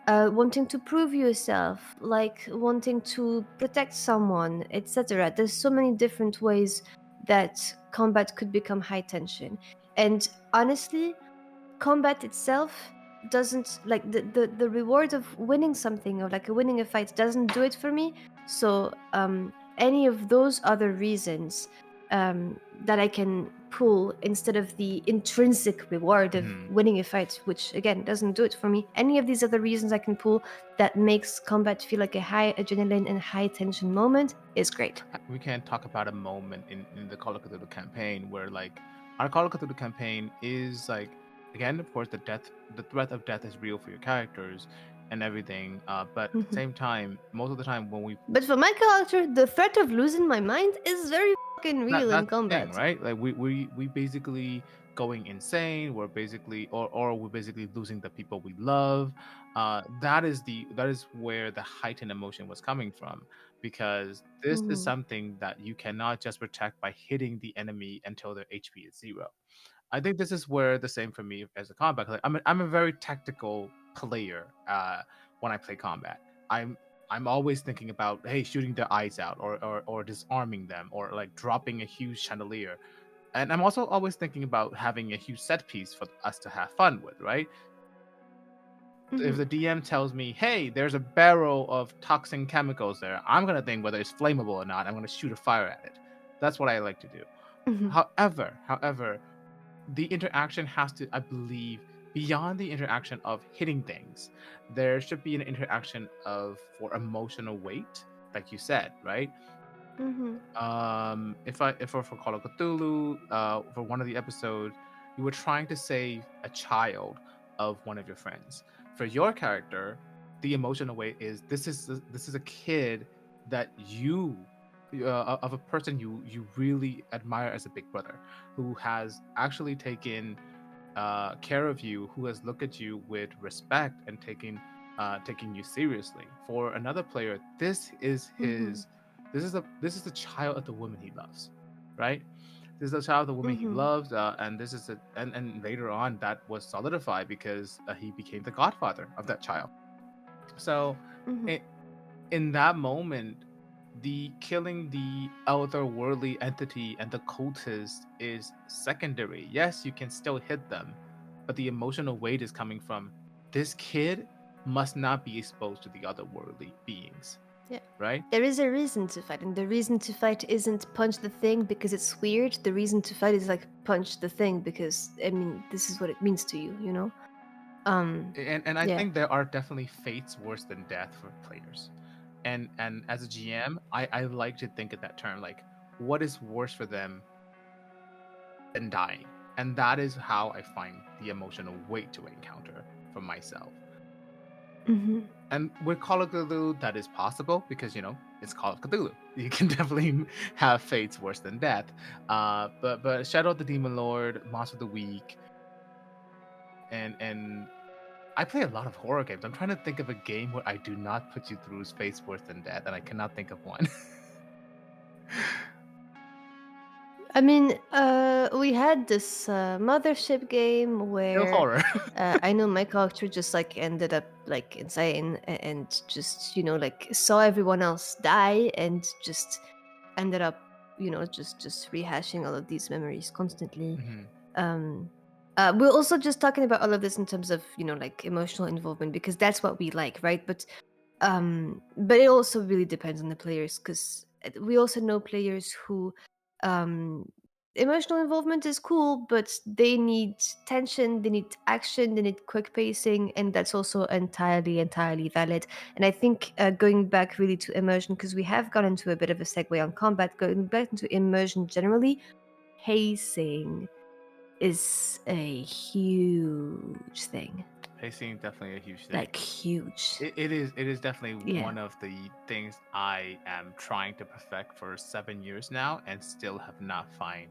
wanting to prove yourself, like wanting to protect someone, etc. There's so many different ways that combat could become high tension. And honestly, combat itself doesn't like the reward of winning something or like winning a fight doesn't do it for me. So any of those other reasons that I can pull instead of the intrinsic reward of Mhm. winning a fight, which again doesn't do it for me, any of these other reasons I can pull that makes combat feel like a high adrenaline and high tension moment is great. We can talk about a moment in the Call of Cthulhu campaign where like our Call of Cthulhu campaign is like, again, of course, the threat of death is real for your characters and everything. But at the Mhm. same time, most of the time when we But for my character, the threat of losing my mind is very fucking real in that's the thing, combat. right? Like we basically going insane. We're basically or we're basically losing the people we love. That is where the heightened emotion was coming from, because this is Mhm. something that you cannot just protect by hitting the enemy until their HP is 0. I think this is where the same for me as a combat. Like I'm a very tactical player. When I play combat, I'm I'm always thinking about, hey, shooting their eyes out, or disarming them, or like dropping a huge chandelier. And I'm also always thinking about having a huge set piece for us to have fun with, right? If Mhm. the DM tells me, hey, there's a barrel of toxic chemicals there, I'm gonna think whether it's flammable or not. I'm gonna shoot a fire at it. That's what I like to do. Mhm. However, the interaction has to, I believe, beyond the interaction of hitting things, there should be an interaction of for emotional weight, like you said, right? Mhm. If for Call of Cthulhu, for one of the episodes, you were trying to save a child of one of your friends. For your character, the emotional weight is this is a kid that you of a person you really admire as a big brother, who has actually taken care of you, who has looked at you with respect and taking you seriously. For another player, Mhm. this is the child of the woman he loves, right? This is the child of the woman he Mhm. loves, and this is and later on that was solidified because he became the godfather of that child. So, Mhm. it, in that moment, the killing the otherworldly entity and the cultist is secondary. Yes, you can still hit them, but the emotional weight is coming from this kid must not be exposed to the otherworldly beings, Yeah. right? There is a reason to fight, and the reason to fight isn't punch the thing because it's weird. The reason to fight is like punch the thing because I mean this is what it means to you, you know? And I Yeah. think there are definitely fates worse than death for players. And as a GM, I like to think of that term, like what is worse for them than dying? And that is how I find the emotional weight to encounter for myself. Mhm. And with Call of Cthulhu, that is possible because it's Call of Cthulhu. You can definitely have fates worse than death. But Shadow of the Demon Lord, Monster of the Week, and I play a lot of horror games. I'm trying to think of a game where I do not put you through fates worse than death, and I cannot think of one. I mean, we had this mothership game Still where horror. I know my character just like ended up like insane and just like saw everyone else die and just ended up just rehashing all of these memories constantly. Mhm. Um, we're also just talking about all of this in terms of like emotional involvement because that's what we like, right? But it also really depends on the players because we also know players who um emotional involvement is cool but they need tension, they need action, they need quick pacing, and that's also entirely valid. And I think going back really to immersion, because we have gone into a bit of a segue on combat, going back into immersion generally, pacing is a huge thing, Pacing definitely a huge thing. like huge. It is definitely Yeah. one of the things I am trying to perfect for 7 years now, and still have not find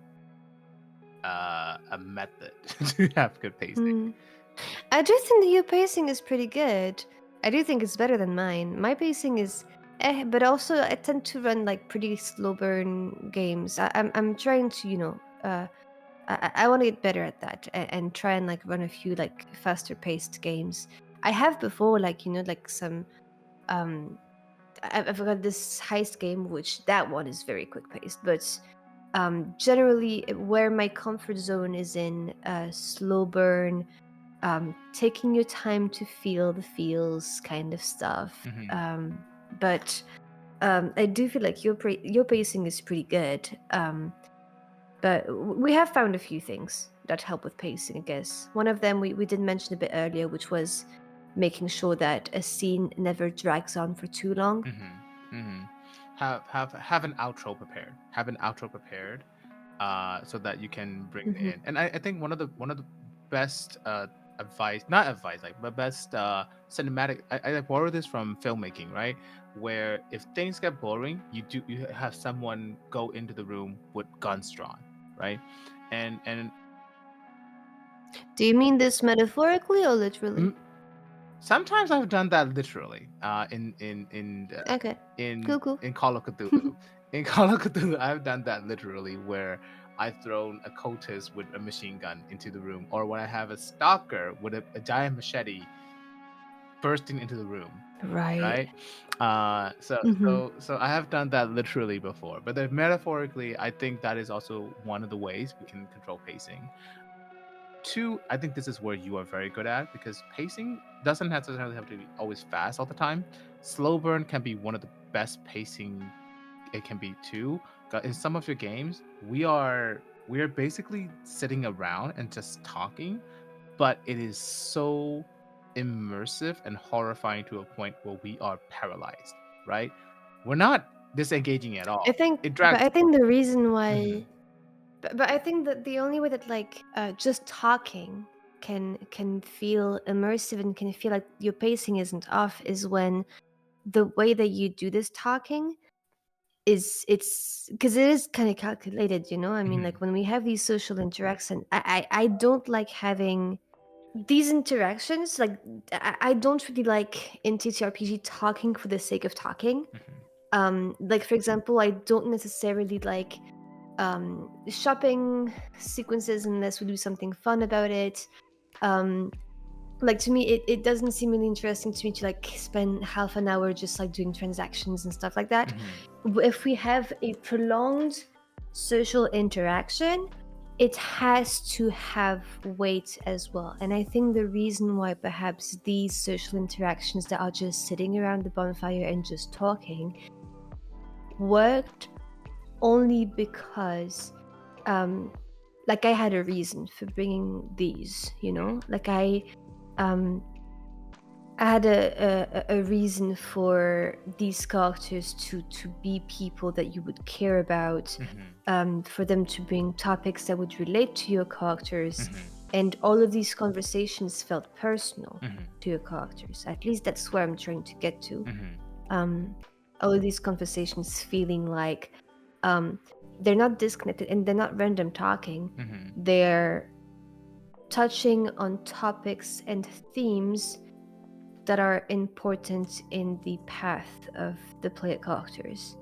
a method to have good pacing. Mm. I do think that your pacing is pretty good. I do think it's better than mine. My pacing is but also I tend to run like pretty slow burn games. I'm trying to, I want to get better at that and try and like run a few like faster paced games. I have before, like, like some um I've got this heist game, which that one is very quick paced, but generally where my comfort zone is in slow burn taking your time to feel the feels kind of stuff. But I do feel like your pacing is pretty good. But we have found a few things that help with pacing, I guess. One of them we did mention a bit earlier, which was making sure that a scene never drags on for too long. Have an outro prepared. Have an outro prepared, so that you can bring it in. And I think one of the best not advice, like, but best cinematic. I borrow this from filmmaking, right? Where if things get boring, you have someone go into the room with guns drawn, right? And Do you mean this metaphorically or literally? sometimes I've done that literally. Okay. Cool. In Call of Cthulhu. In Call of Cthulhu, I've done that literally, where I've thrown a cultist with a machine gun into the room, or when I have a stalker with a giant machete bursting into the room. Right. So I have done that literally before, but then metaphorically, I think that is also one of the ways we can control pacing. Two, I think this is where you are very good at, because pacing doesn't necessarily have to be always fast all the time. Slow burn can be one of the best pacing it can be too. In some of your games, we are basically sitting around and just talking, but it is so immersive and horrifying to a point where we are paralyzed, right? We're not disengaging at all. I think, It but drags. I think the reason why, Mhm. but I think that the only way that like just talking can feel immersive and can feel like your pacing isn't off is when the way that you do this talking it's because it is kind of calculated, you know. I mean, like when we have these social interactions, I don't like having these interactions. Like I don't really like in TTRPG talking for the sake of talking. Like for example, I don't necessarily like shopping sequences unless we do something fun about it. Like to me it doesn't seem really interesting to me to like spend half an hour just like doing transactions and stuff like that. If we have a prolonged social interaction, it has to have weight as well. And I think the reason why perhaps these social interactions that are just sitting around the bonfire and just talking worked only because like I had a reason for bringing these, you know. Like I had a reason for these characters to be people that you would care about, for them to bring topics that would relate to your characters, and all of these conversations felt personal to your characters. At least that's where I'm trying to get to. All of these conversations feeling like they're not disconnected and they're not random talking. They're touching on topics and themes that are important in the path of the player characters.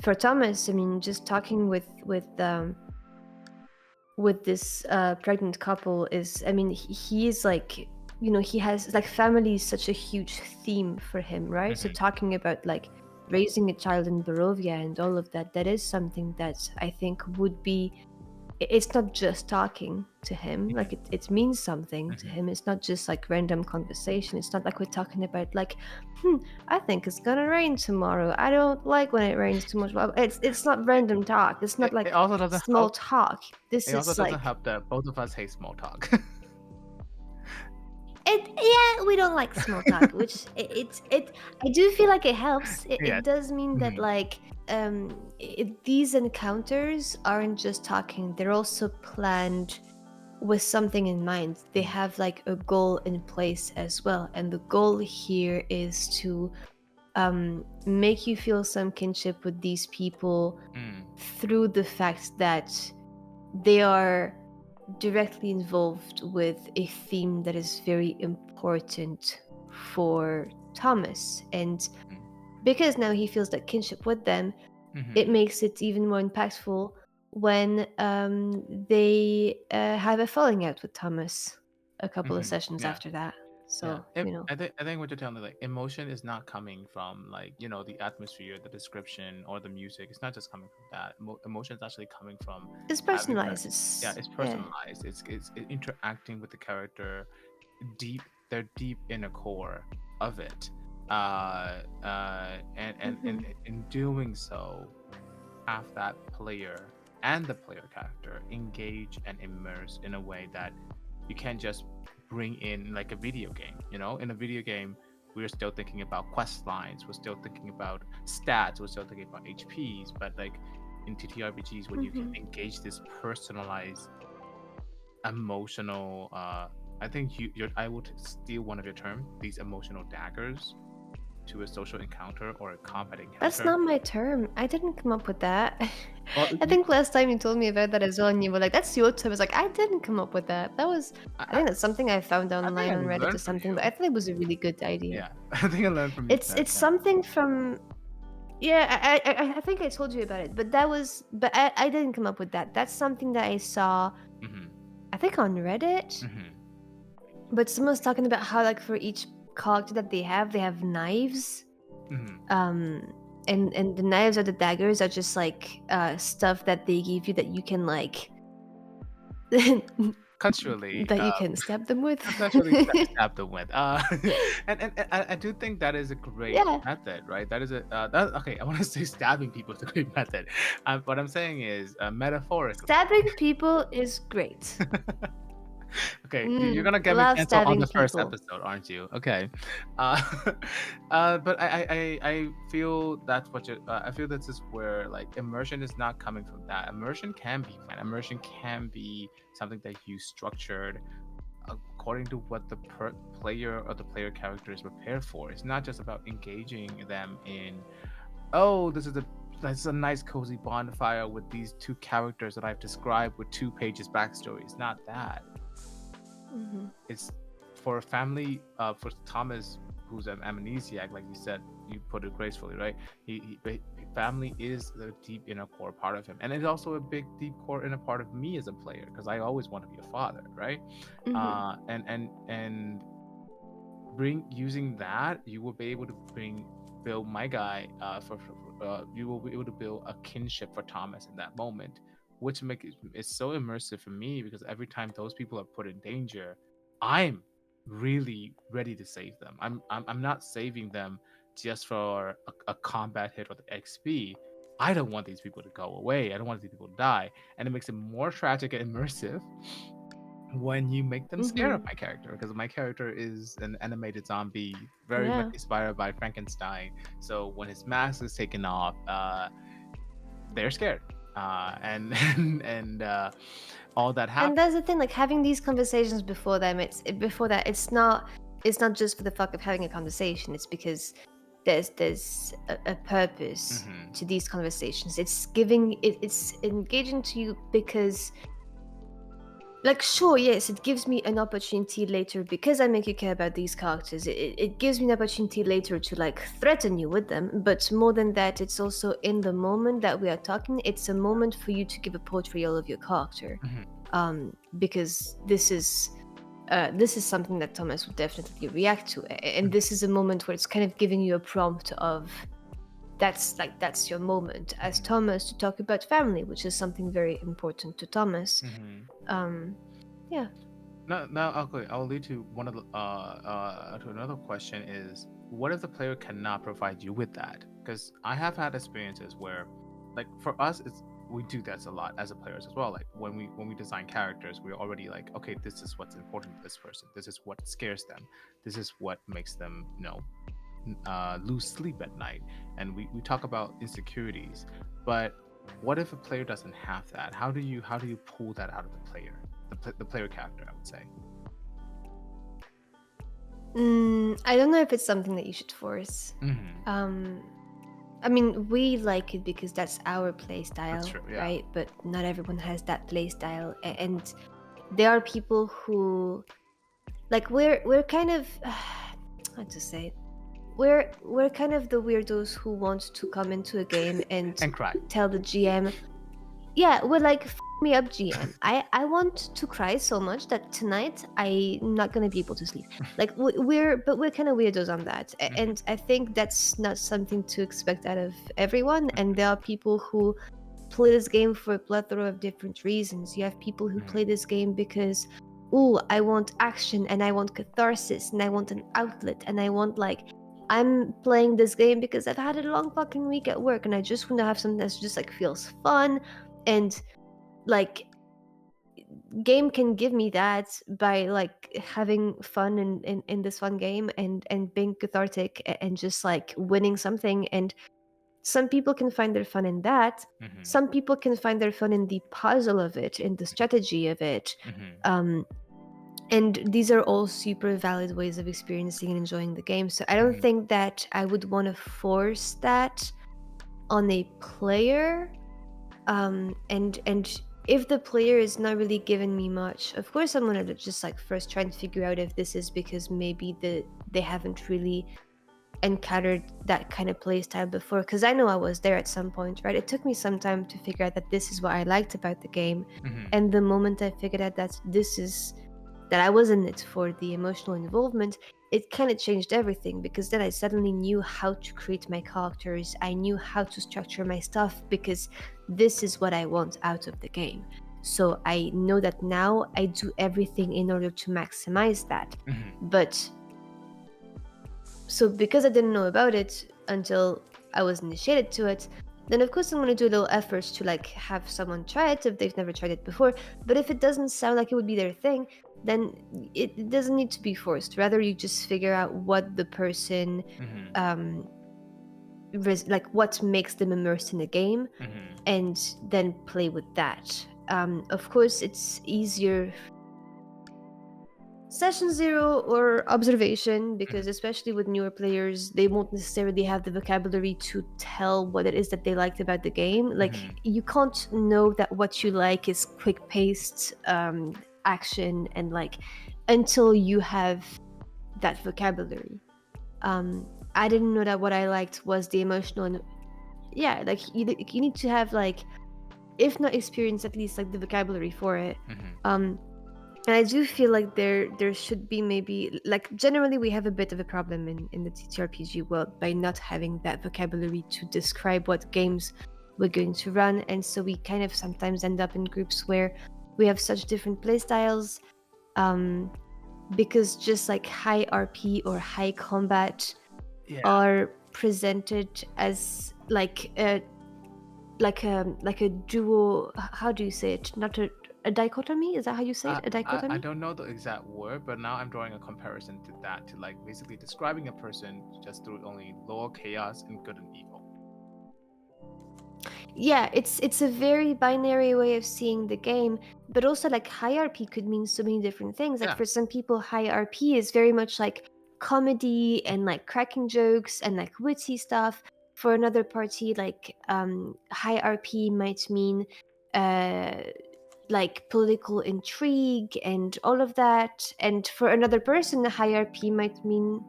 For Thomas, I mean, just talking with this pregnant couple is, I mean, he is like, you know, he has like family is such a huge theme for him, right? So talking about like raising a child in Barovia and all of that, that is something that I think would be, it's not just talking to him, like it means something to him. It's not just like random conversation. It's not like we're talking about like, I think it's gonna rain tomorrow. I don't like when it rains too much. Well, it's not random talk. It's not like It also doesn't small help. talk. This It also is doesn't like help that both of us hate small talk. yeah, we don't like small talk, which I do feel like it helps. Yes. It does mean that like these encounters aren't just talking, they're also planned with something in mind. They have like a goal in place as well, and the goal here is to make you feel some kinship with these people through the fact that they are directly involved with a theme that is very important for Thomas. And because now he feels that kinship with them, it makes it even more impactful when they have a falling out with Thomas a couple of sessions after that. So I think what you're telling me, like, emotion is not coming from, like, the atmosphere, the description, or the music. It's not just coming from that. Emotion is actually coming from it's having personalized. it's personalized. It's interacting with the character, their deep inner core of it, and in doing so, have that player and the player character engage and immerse in a way that you can't just bring in like a video game. In a video game, we're still thinking about quest lines, we're still thinking about stats, we're still thinking about HPs, but like in TTRPGs, when you can engage this personalized emotional, I think I would steal one of your term, these emotional daggers to a social encounter or a combat encounter. That's not my term. I didn't come up with that. Well, I think last time you told me about that as well, and you were like, "That's your term." I was like, "I didn't come up with that. That was." I think that's something I found online on Reddit or something. But I think it was a really good idea. Yeah, I think I learned from you. It's something from. Yeah, I think I told you about it, but I didn't come up with that. That's something that I saw. I think on Reddit. But someone's talking about how, like, for each character that they have knives. And the knives or the daggers are just like stuff that they give you that you can like conceptually that you can stab them with. Stab them with. And I do think that is a great method, right? That is okay. I want to say stabbing people is a great method. What I'm saying is metaphorically. Stabbing people is great. Okay, you're gonna get me canceled on the first episode, aren't you? Okay, but I feel that's what you. I feel this is where like immersion is not coming from that. Immersion can be planned. Immersion can be something that you structured according to what the player or the player character is prepared for. It's not just about engaging them in, oh, this is a nice cozy bonfire with these two characters that I've described with 2 pages backstory. It's not that. It's for a family, for Thomas, who's an amnesiac, like you said, you put it gracefully, right? Family is the deep inner core part of him, and it's also a big deep core inner part of me as a player, because I always want to be a father, right? And using that, you will be able to build my guy you will be able to build a kinship for Thomas in that moment, which makes it so immersive for me, because every time those people are put in danger, I'm really ready to save them. I'm not saving them just for a combat hit or the XP. I don't want these people to go away. I don't want these people to die. And it makes it more tragic and immersive when you make them scared of my character, because my character is an animated zombie, very much inspired by Frankenstein. So when his mask is taken off, they're scared. And all that happens. And that's the thing, like having these conversations before that, it's not just for the fuck of having a conversation. It's because there's a purpose to these conversations. It's engaging to you because, like, sure, yes, it gives me an opportunity later, because I make you care about these characters. It gives me an opportunity later to like threaten you with them. But more than that, it's also in the moment that we are talking. It's a moment for you to give a portrayal of your character, because this is something that Thomas would definitely react to, and this is a moment where it's kind of giving you a prompt of that's your moment as Thomas to talk about family, which is something very important to Thomas. Yeah. Now, okay, I'll lead to one of the to another question is, what if the player cannot provide you with that? Because I have had experiences where, like, for us, we do that a lot as a players as well. Like when we design characters, we're already like, okay, this is what's important to this person. This is what scares them. This is what makes them, lose sleep at night. And we talk about insecurities. But what if a player doesn't have that? How do you pull that out of the player? The player character, I would say. I don't know if it's something that you should force. I mean, we like it because that's our play style, right? But not everyone has that play style, and there are people who, like, we're kind of how to say it? We're kind of the weirdos who want to come into a game and cry. tell the GM, yeah, we're like, me up, GM. I want to cry so much that tonight I'm not gonna be able to sleep. Like we're kind of weirdos on that, and I think that's not something to expect out of everyone. And there are people who play this game for a plethora of different reasons. You have people who play this game because, oh, I want action and I want catharsis and I want an outlet and I want like. I'm playing this game because I've had a long fucking week at work and I just want to have something that's just like feels fun and like game can give me that by like having fun in this fun game and being cathartic and just like winning something. And some people can find their fun in that. Some people can find their fun in the puzzle of it, in the strategy of it. And these are all super valid ways of experiencing and enjoying the game. So I don't think that I would want to force that on a player. And if the player is not really giving me much, of course I'm gonna just like first try and figure out if this is because maybe they haven't really encountered that kind of play style before, because I know I was there at some point, right? It took me some time to figure out that this is what I liked about the game. And the moment I figured out that that I was in it for the emotional involvement, it kind of changed everything, because then I suddenly knew how to create my characters. I knew how to structure my stuff, because this is what I want out of the game. So I know that now I do everything in order to maximize that. But so because I didn't know about it until I was initiated to it, then of course I'm going to do a little efforts to like have someone try it if they've never tried it before. But if it doesn't sound like it would be their thing, then it doesn't need to be forced. Rather, you just figure out what the person like what makes them immersed in the game, and then play with that. Of course, it's easier session 0 or observation, because especially with newer players, they won't necessarily have the vocabulary to tell what it is that they liked about the game. Like you can't know that what you like is quick-paced action and like until you have that vocabulary. I didn't know that what I liked was the emotional and like you need to have like, if not experience, at least like the vocabulary for it. And I do feel like there should be maybe like generally we have a bit of a problem in the TTRPG world by not having that vocabulary to describe what games we're going to run, and so we kind of sometimes end up in groups where we have such different playstyles, because just like high RP or high combat are presented as like a duo. How do you say it? Not a dichotomy? Is that how you say it? A dichotomy? I don't know the exact word, but now I'm drawing a comparison to that, to like basically describing a person just through only lower chaos and good and evil. Yeah, it's a very binary way of seeing the game, but also like high RP could mean so many different things. Like for some people, high RP is very much like comedy and like cracking jokes and like witty stuff. For another party, like high RP might mean like political intrigue and all of that. And for another person, the high RP might mean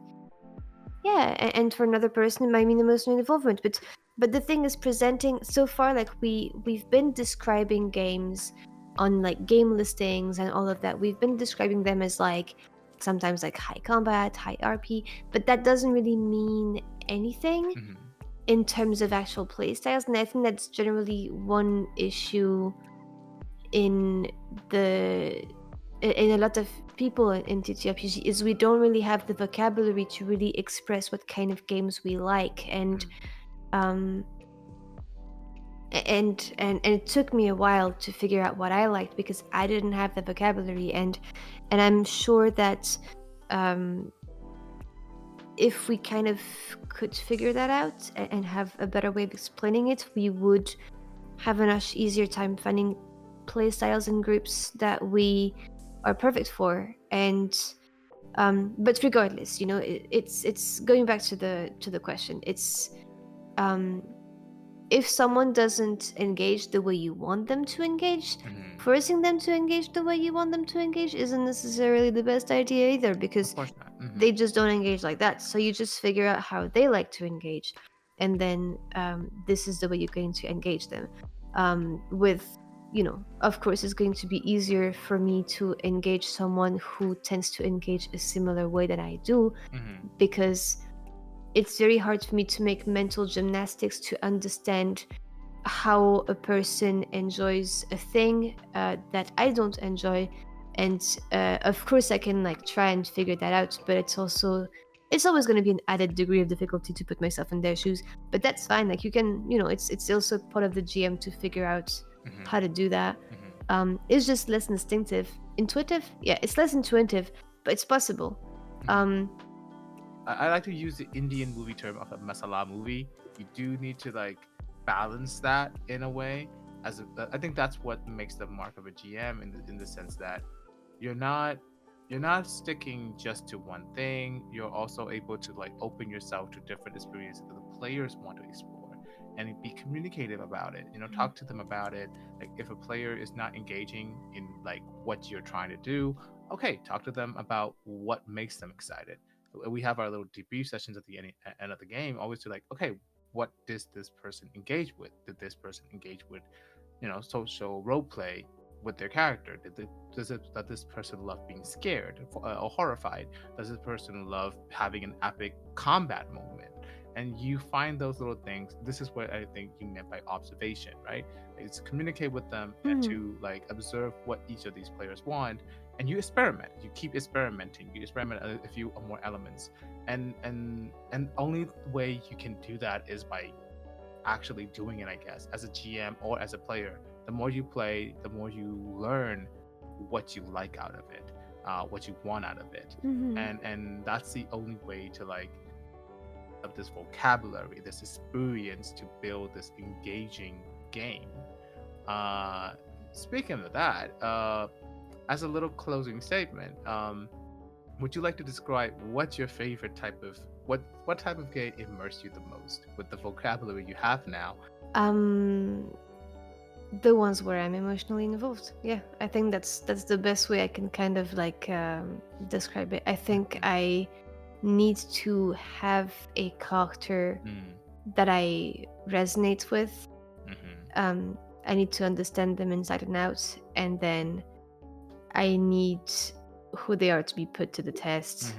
and for another person it might mean emotional involvement. But the thing is, presenting so far, like we've been describing games on like game listings and all of that. We've been describing them as like sometimes like high combat, high RP, but that doesn't really mean anything in terms of actual play styles. And I think that's generally one issue in a lot of people in TTRPG is we don't really have the vocabulary to really express what kind of games we like, and it took me a while to figure out what I liked because I didn't have the vocabulary, and I'm sure that if we kind of could figure that out and have a better way of explaining it, we would have a much easier time finding play styles and groups that we are perfect for. And but regardless, you know, it's going back to the question. It's if someone doesn't engage the way you want them to engage, forcing them to engage the way you want them to engage isn't necessarily the best idea either, because they just don't engage like that. So you just figure out how they like to engage, and then this is the way you're going to engage them with of course, it's going to be easier for me to engage someone who tends to engage a similar way that I do, because it's very hard for me to make mental gymnastics to understand how a person enjoys a thing that I don't enjoy. And of course, I can like try and figure that out, but it's always going to be an added degree of difficulty to put myself in their shoes. But that's fine. Like you can, it's also part of the GM to figure out how to do that. It's just less intuitive. Yeah, it's less intuitive, but it's possible. I like to use the Indian movie term of a masala movie. You do need to like balance that in a way. I think that's what makes the mark of a GM in the sense that you're not sticking just to one thing. You're also able to like open yourself to different experiences that the players want to explore and be communicative about it. Talk to them about it. Like if a player is not engaging in like what you're trying to do, okay, talk to them about what makes them excited. We have our little debrief sessions at the end of the game, always to like, okay, what does this person engage with? Did this person engage with, social role play with their character? Does this person love being scared or horrified? Does this person love having an epic combat moment? And you find those little things. This is what I think you meant by observation, right? It's communicate with them and to like observe what each of these players want, and you experiment. You keep experimenting. You experiment a few more elements, and only way you can do that is by actually doing it, I guess, as a GM or as a player. The more you play, the more you learn what you like out of it, what you want out of it, and that's the only way to like of this vocabulary, this experience to build this engaging game. Speaking of that, as a little closing statement, would you like to describe what's your favorite type of what type of game immersed you the most with the vocabulary you have now? The ones where I'm emotionally involved. Yeah, I think that's the best way I can kind of like describe it. I think I need to have a character that I resonate with. I need to understand them inside and out, and then I need who they are to be put to the test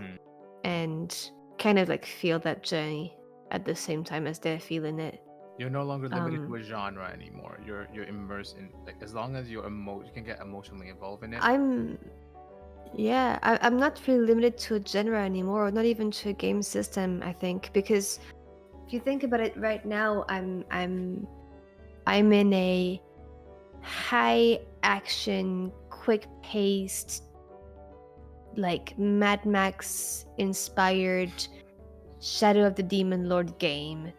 and kind of like feel that journey at the same time as they're feeling it. You're no longer limited to a genre anymore. You're immersed in, like, as long as you can get emotionally involved in it. I'm not really limited to a genre anymore, or not even to a game system, I think, because if you think about it right now, I'm in a high action, quick paced, like Mad Max inspired Shadow of the Demon Lord game.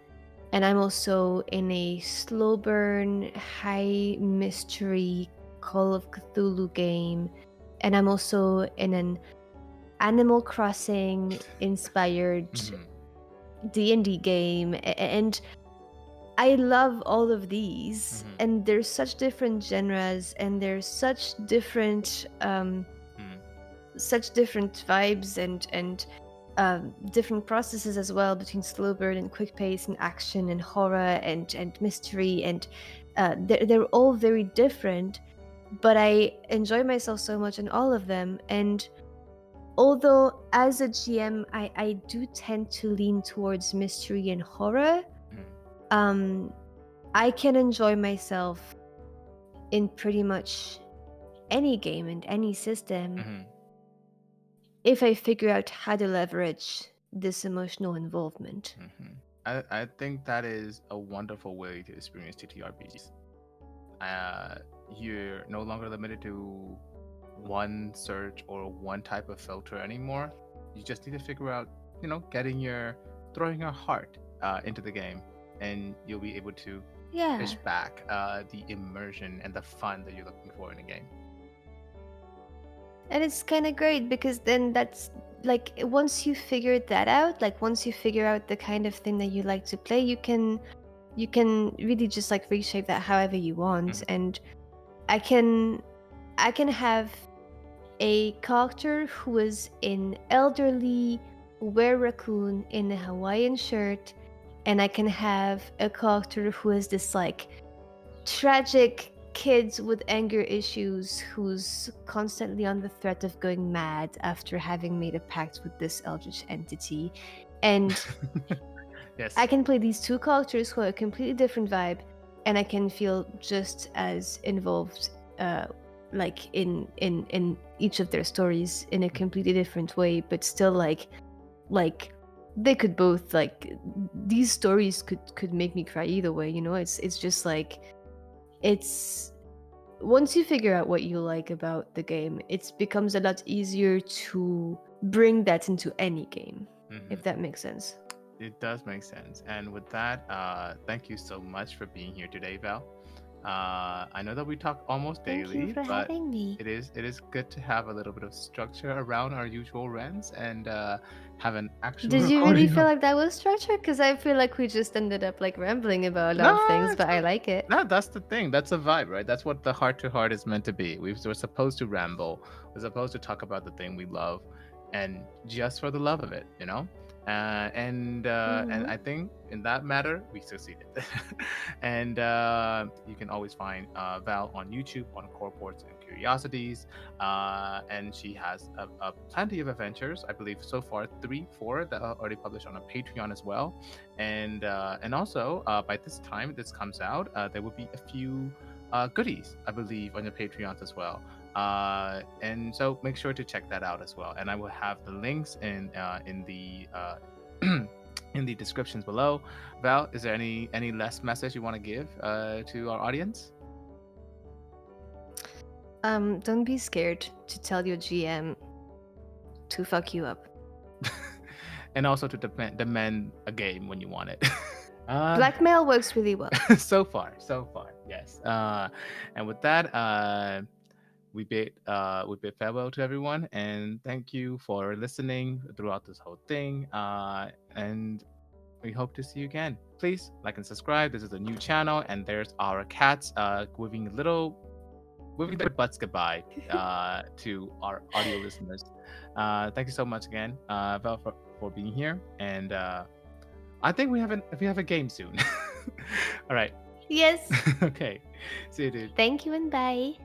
And I'm also in a slow burn, high mystery Call of Cthulhu game. And I'm also in an Animal Crossing inspired D&D game. And I love all of these. And there's such different genres, and there's such different vibes and different processes as well, between slow burn and quick pace and action and horror and mystery, and they're all very different, but I enjoy myself so much in all of them. And although as a GM I do tend to lean towards mystery and horror, I can enjoy myself in pretty much any game and any system if I figure out how to leverage this emotional involvement. I think that is a wonderful way to experience TTRPGs. You're no longer limited to one search or one type of filter anymore. You just need to figure out, throwing your heart into the game, and you'll be able to fish back the immersion and the fun that you're looking for in a game. And it's kind of great, because then that's like, once you figure that out, like once you figure out the kind of thing that you like to play, you can really just like reshape that however you want. And I can have a character who is an elderly were-raccoon in a Hawaiian shirt, and I can have a character who is this like tragic kid with anger issues who's constantly on the threat of going mad after having made a pact with this eldritch entity. And Yes. I can play these two characters who are a completely different vibe, and I can feel just as involved, like in each of their stories in a completely different way, but still like they could both, like, these stories could make me cry either way, you know. It's just like, it's once you figure out what you like about the game, it becomes a lot easier to bring that into any game, if that makes sense. It does make sense. And with that, thank you so much for being here today, Val. I know that we talk almost Thank daily, you for but having me. it is good to have a little bit of structure around our usual rants and have an actual Did you really recording feel of- like that was structured? Because I feel like we just ended up like rambling about a lot No, of things, it's but I not. like it. No, that's the thing. That's a vibe, right? That's what the heart to heart is meant to be. We're supposed to ramble. We're supposed to talk about the thing we love, and just for the love of it, you know. And I think in that matter we succeeded. And you can always find Val on YouTube on Corkboards and Curiosities, and she has plenty of adventures. I believe so far 3-4 that are already published on a Patreon as well. And also by this time this comes out, there will be a few goodies, I believe, on your Patreons as well. And so make sure to check that out as well. And I will have the links in the in the descriptions below. Val, is there any last message you want to give to our audience? Don't be scared to tell your GM to fuck you up. And also to demand a game when you want it. Blackmail works really well. So far, yes. And with that, we bid farewell to everyone, and thank you for listening throughout this whole thing. And we hope to see you again. Please like and subscribe. This is a new channel, and there's our cats waving their butts goodbye to our audio listeners. Thank you so much again, Val, for being here, and I think we have a game soon. All right. Yes. Okay. See you, dude. Thank you and bye.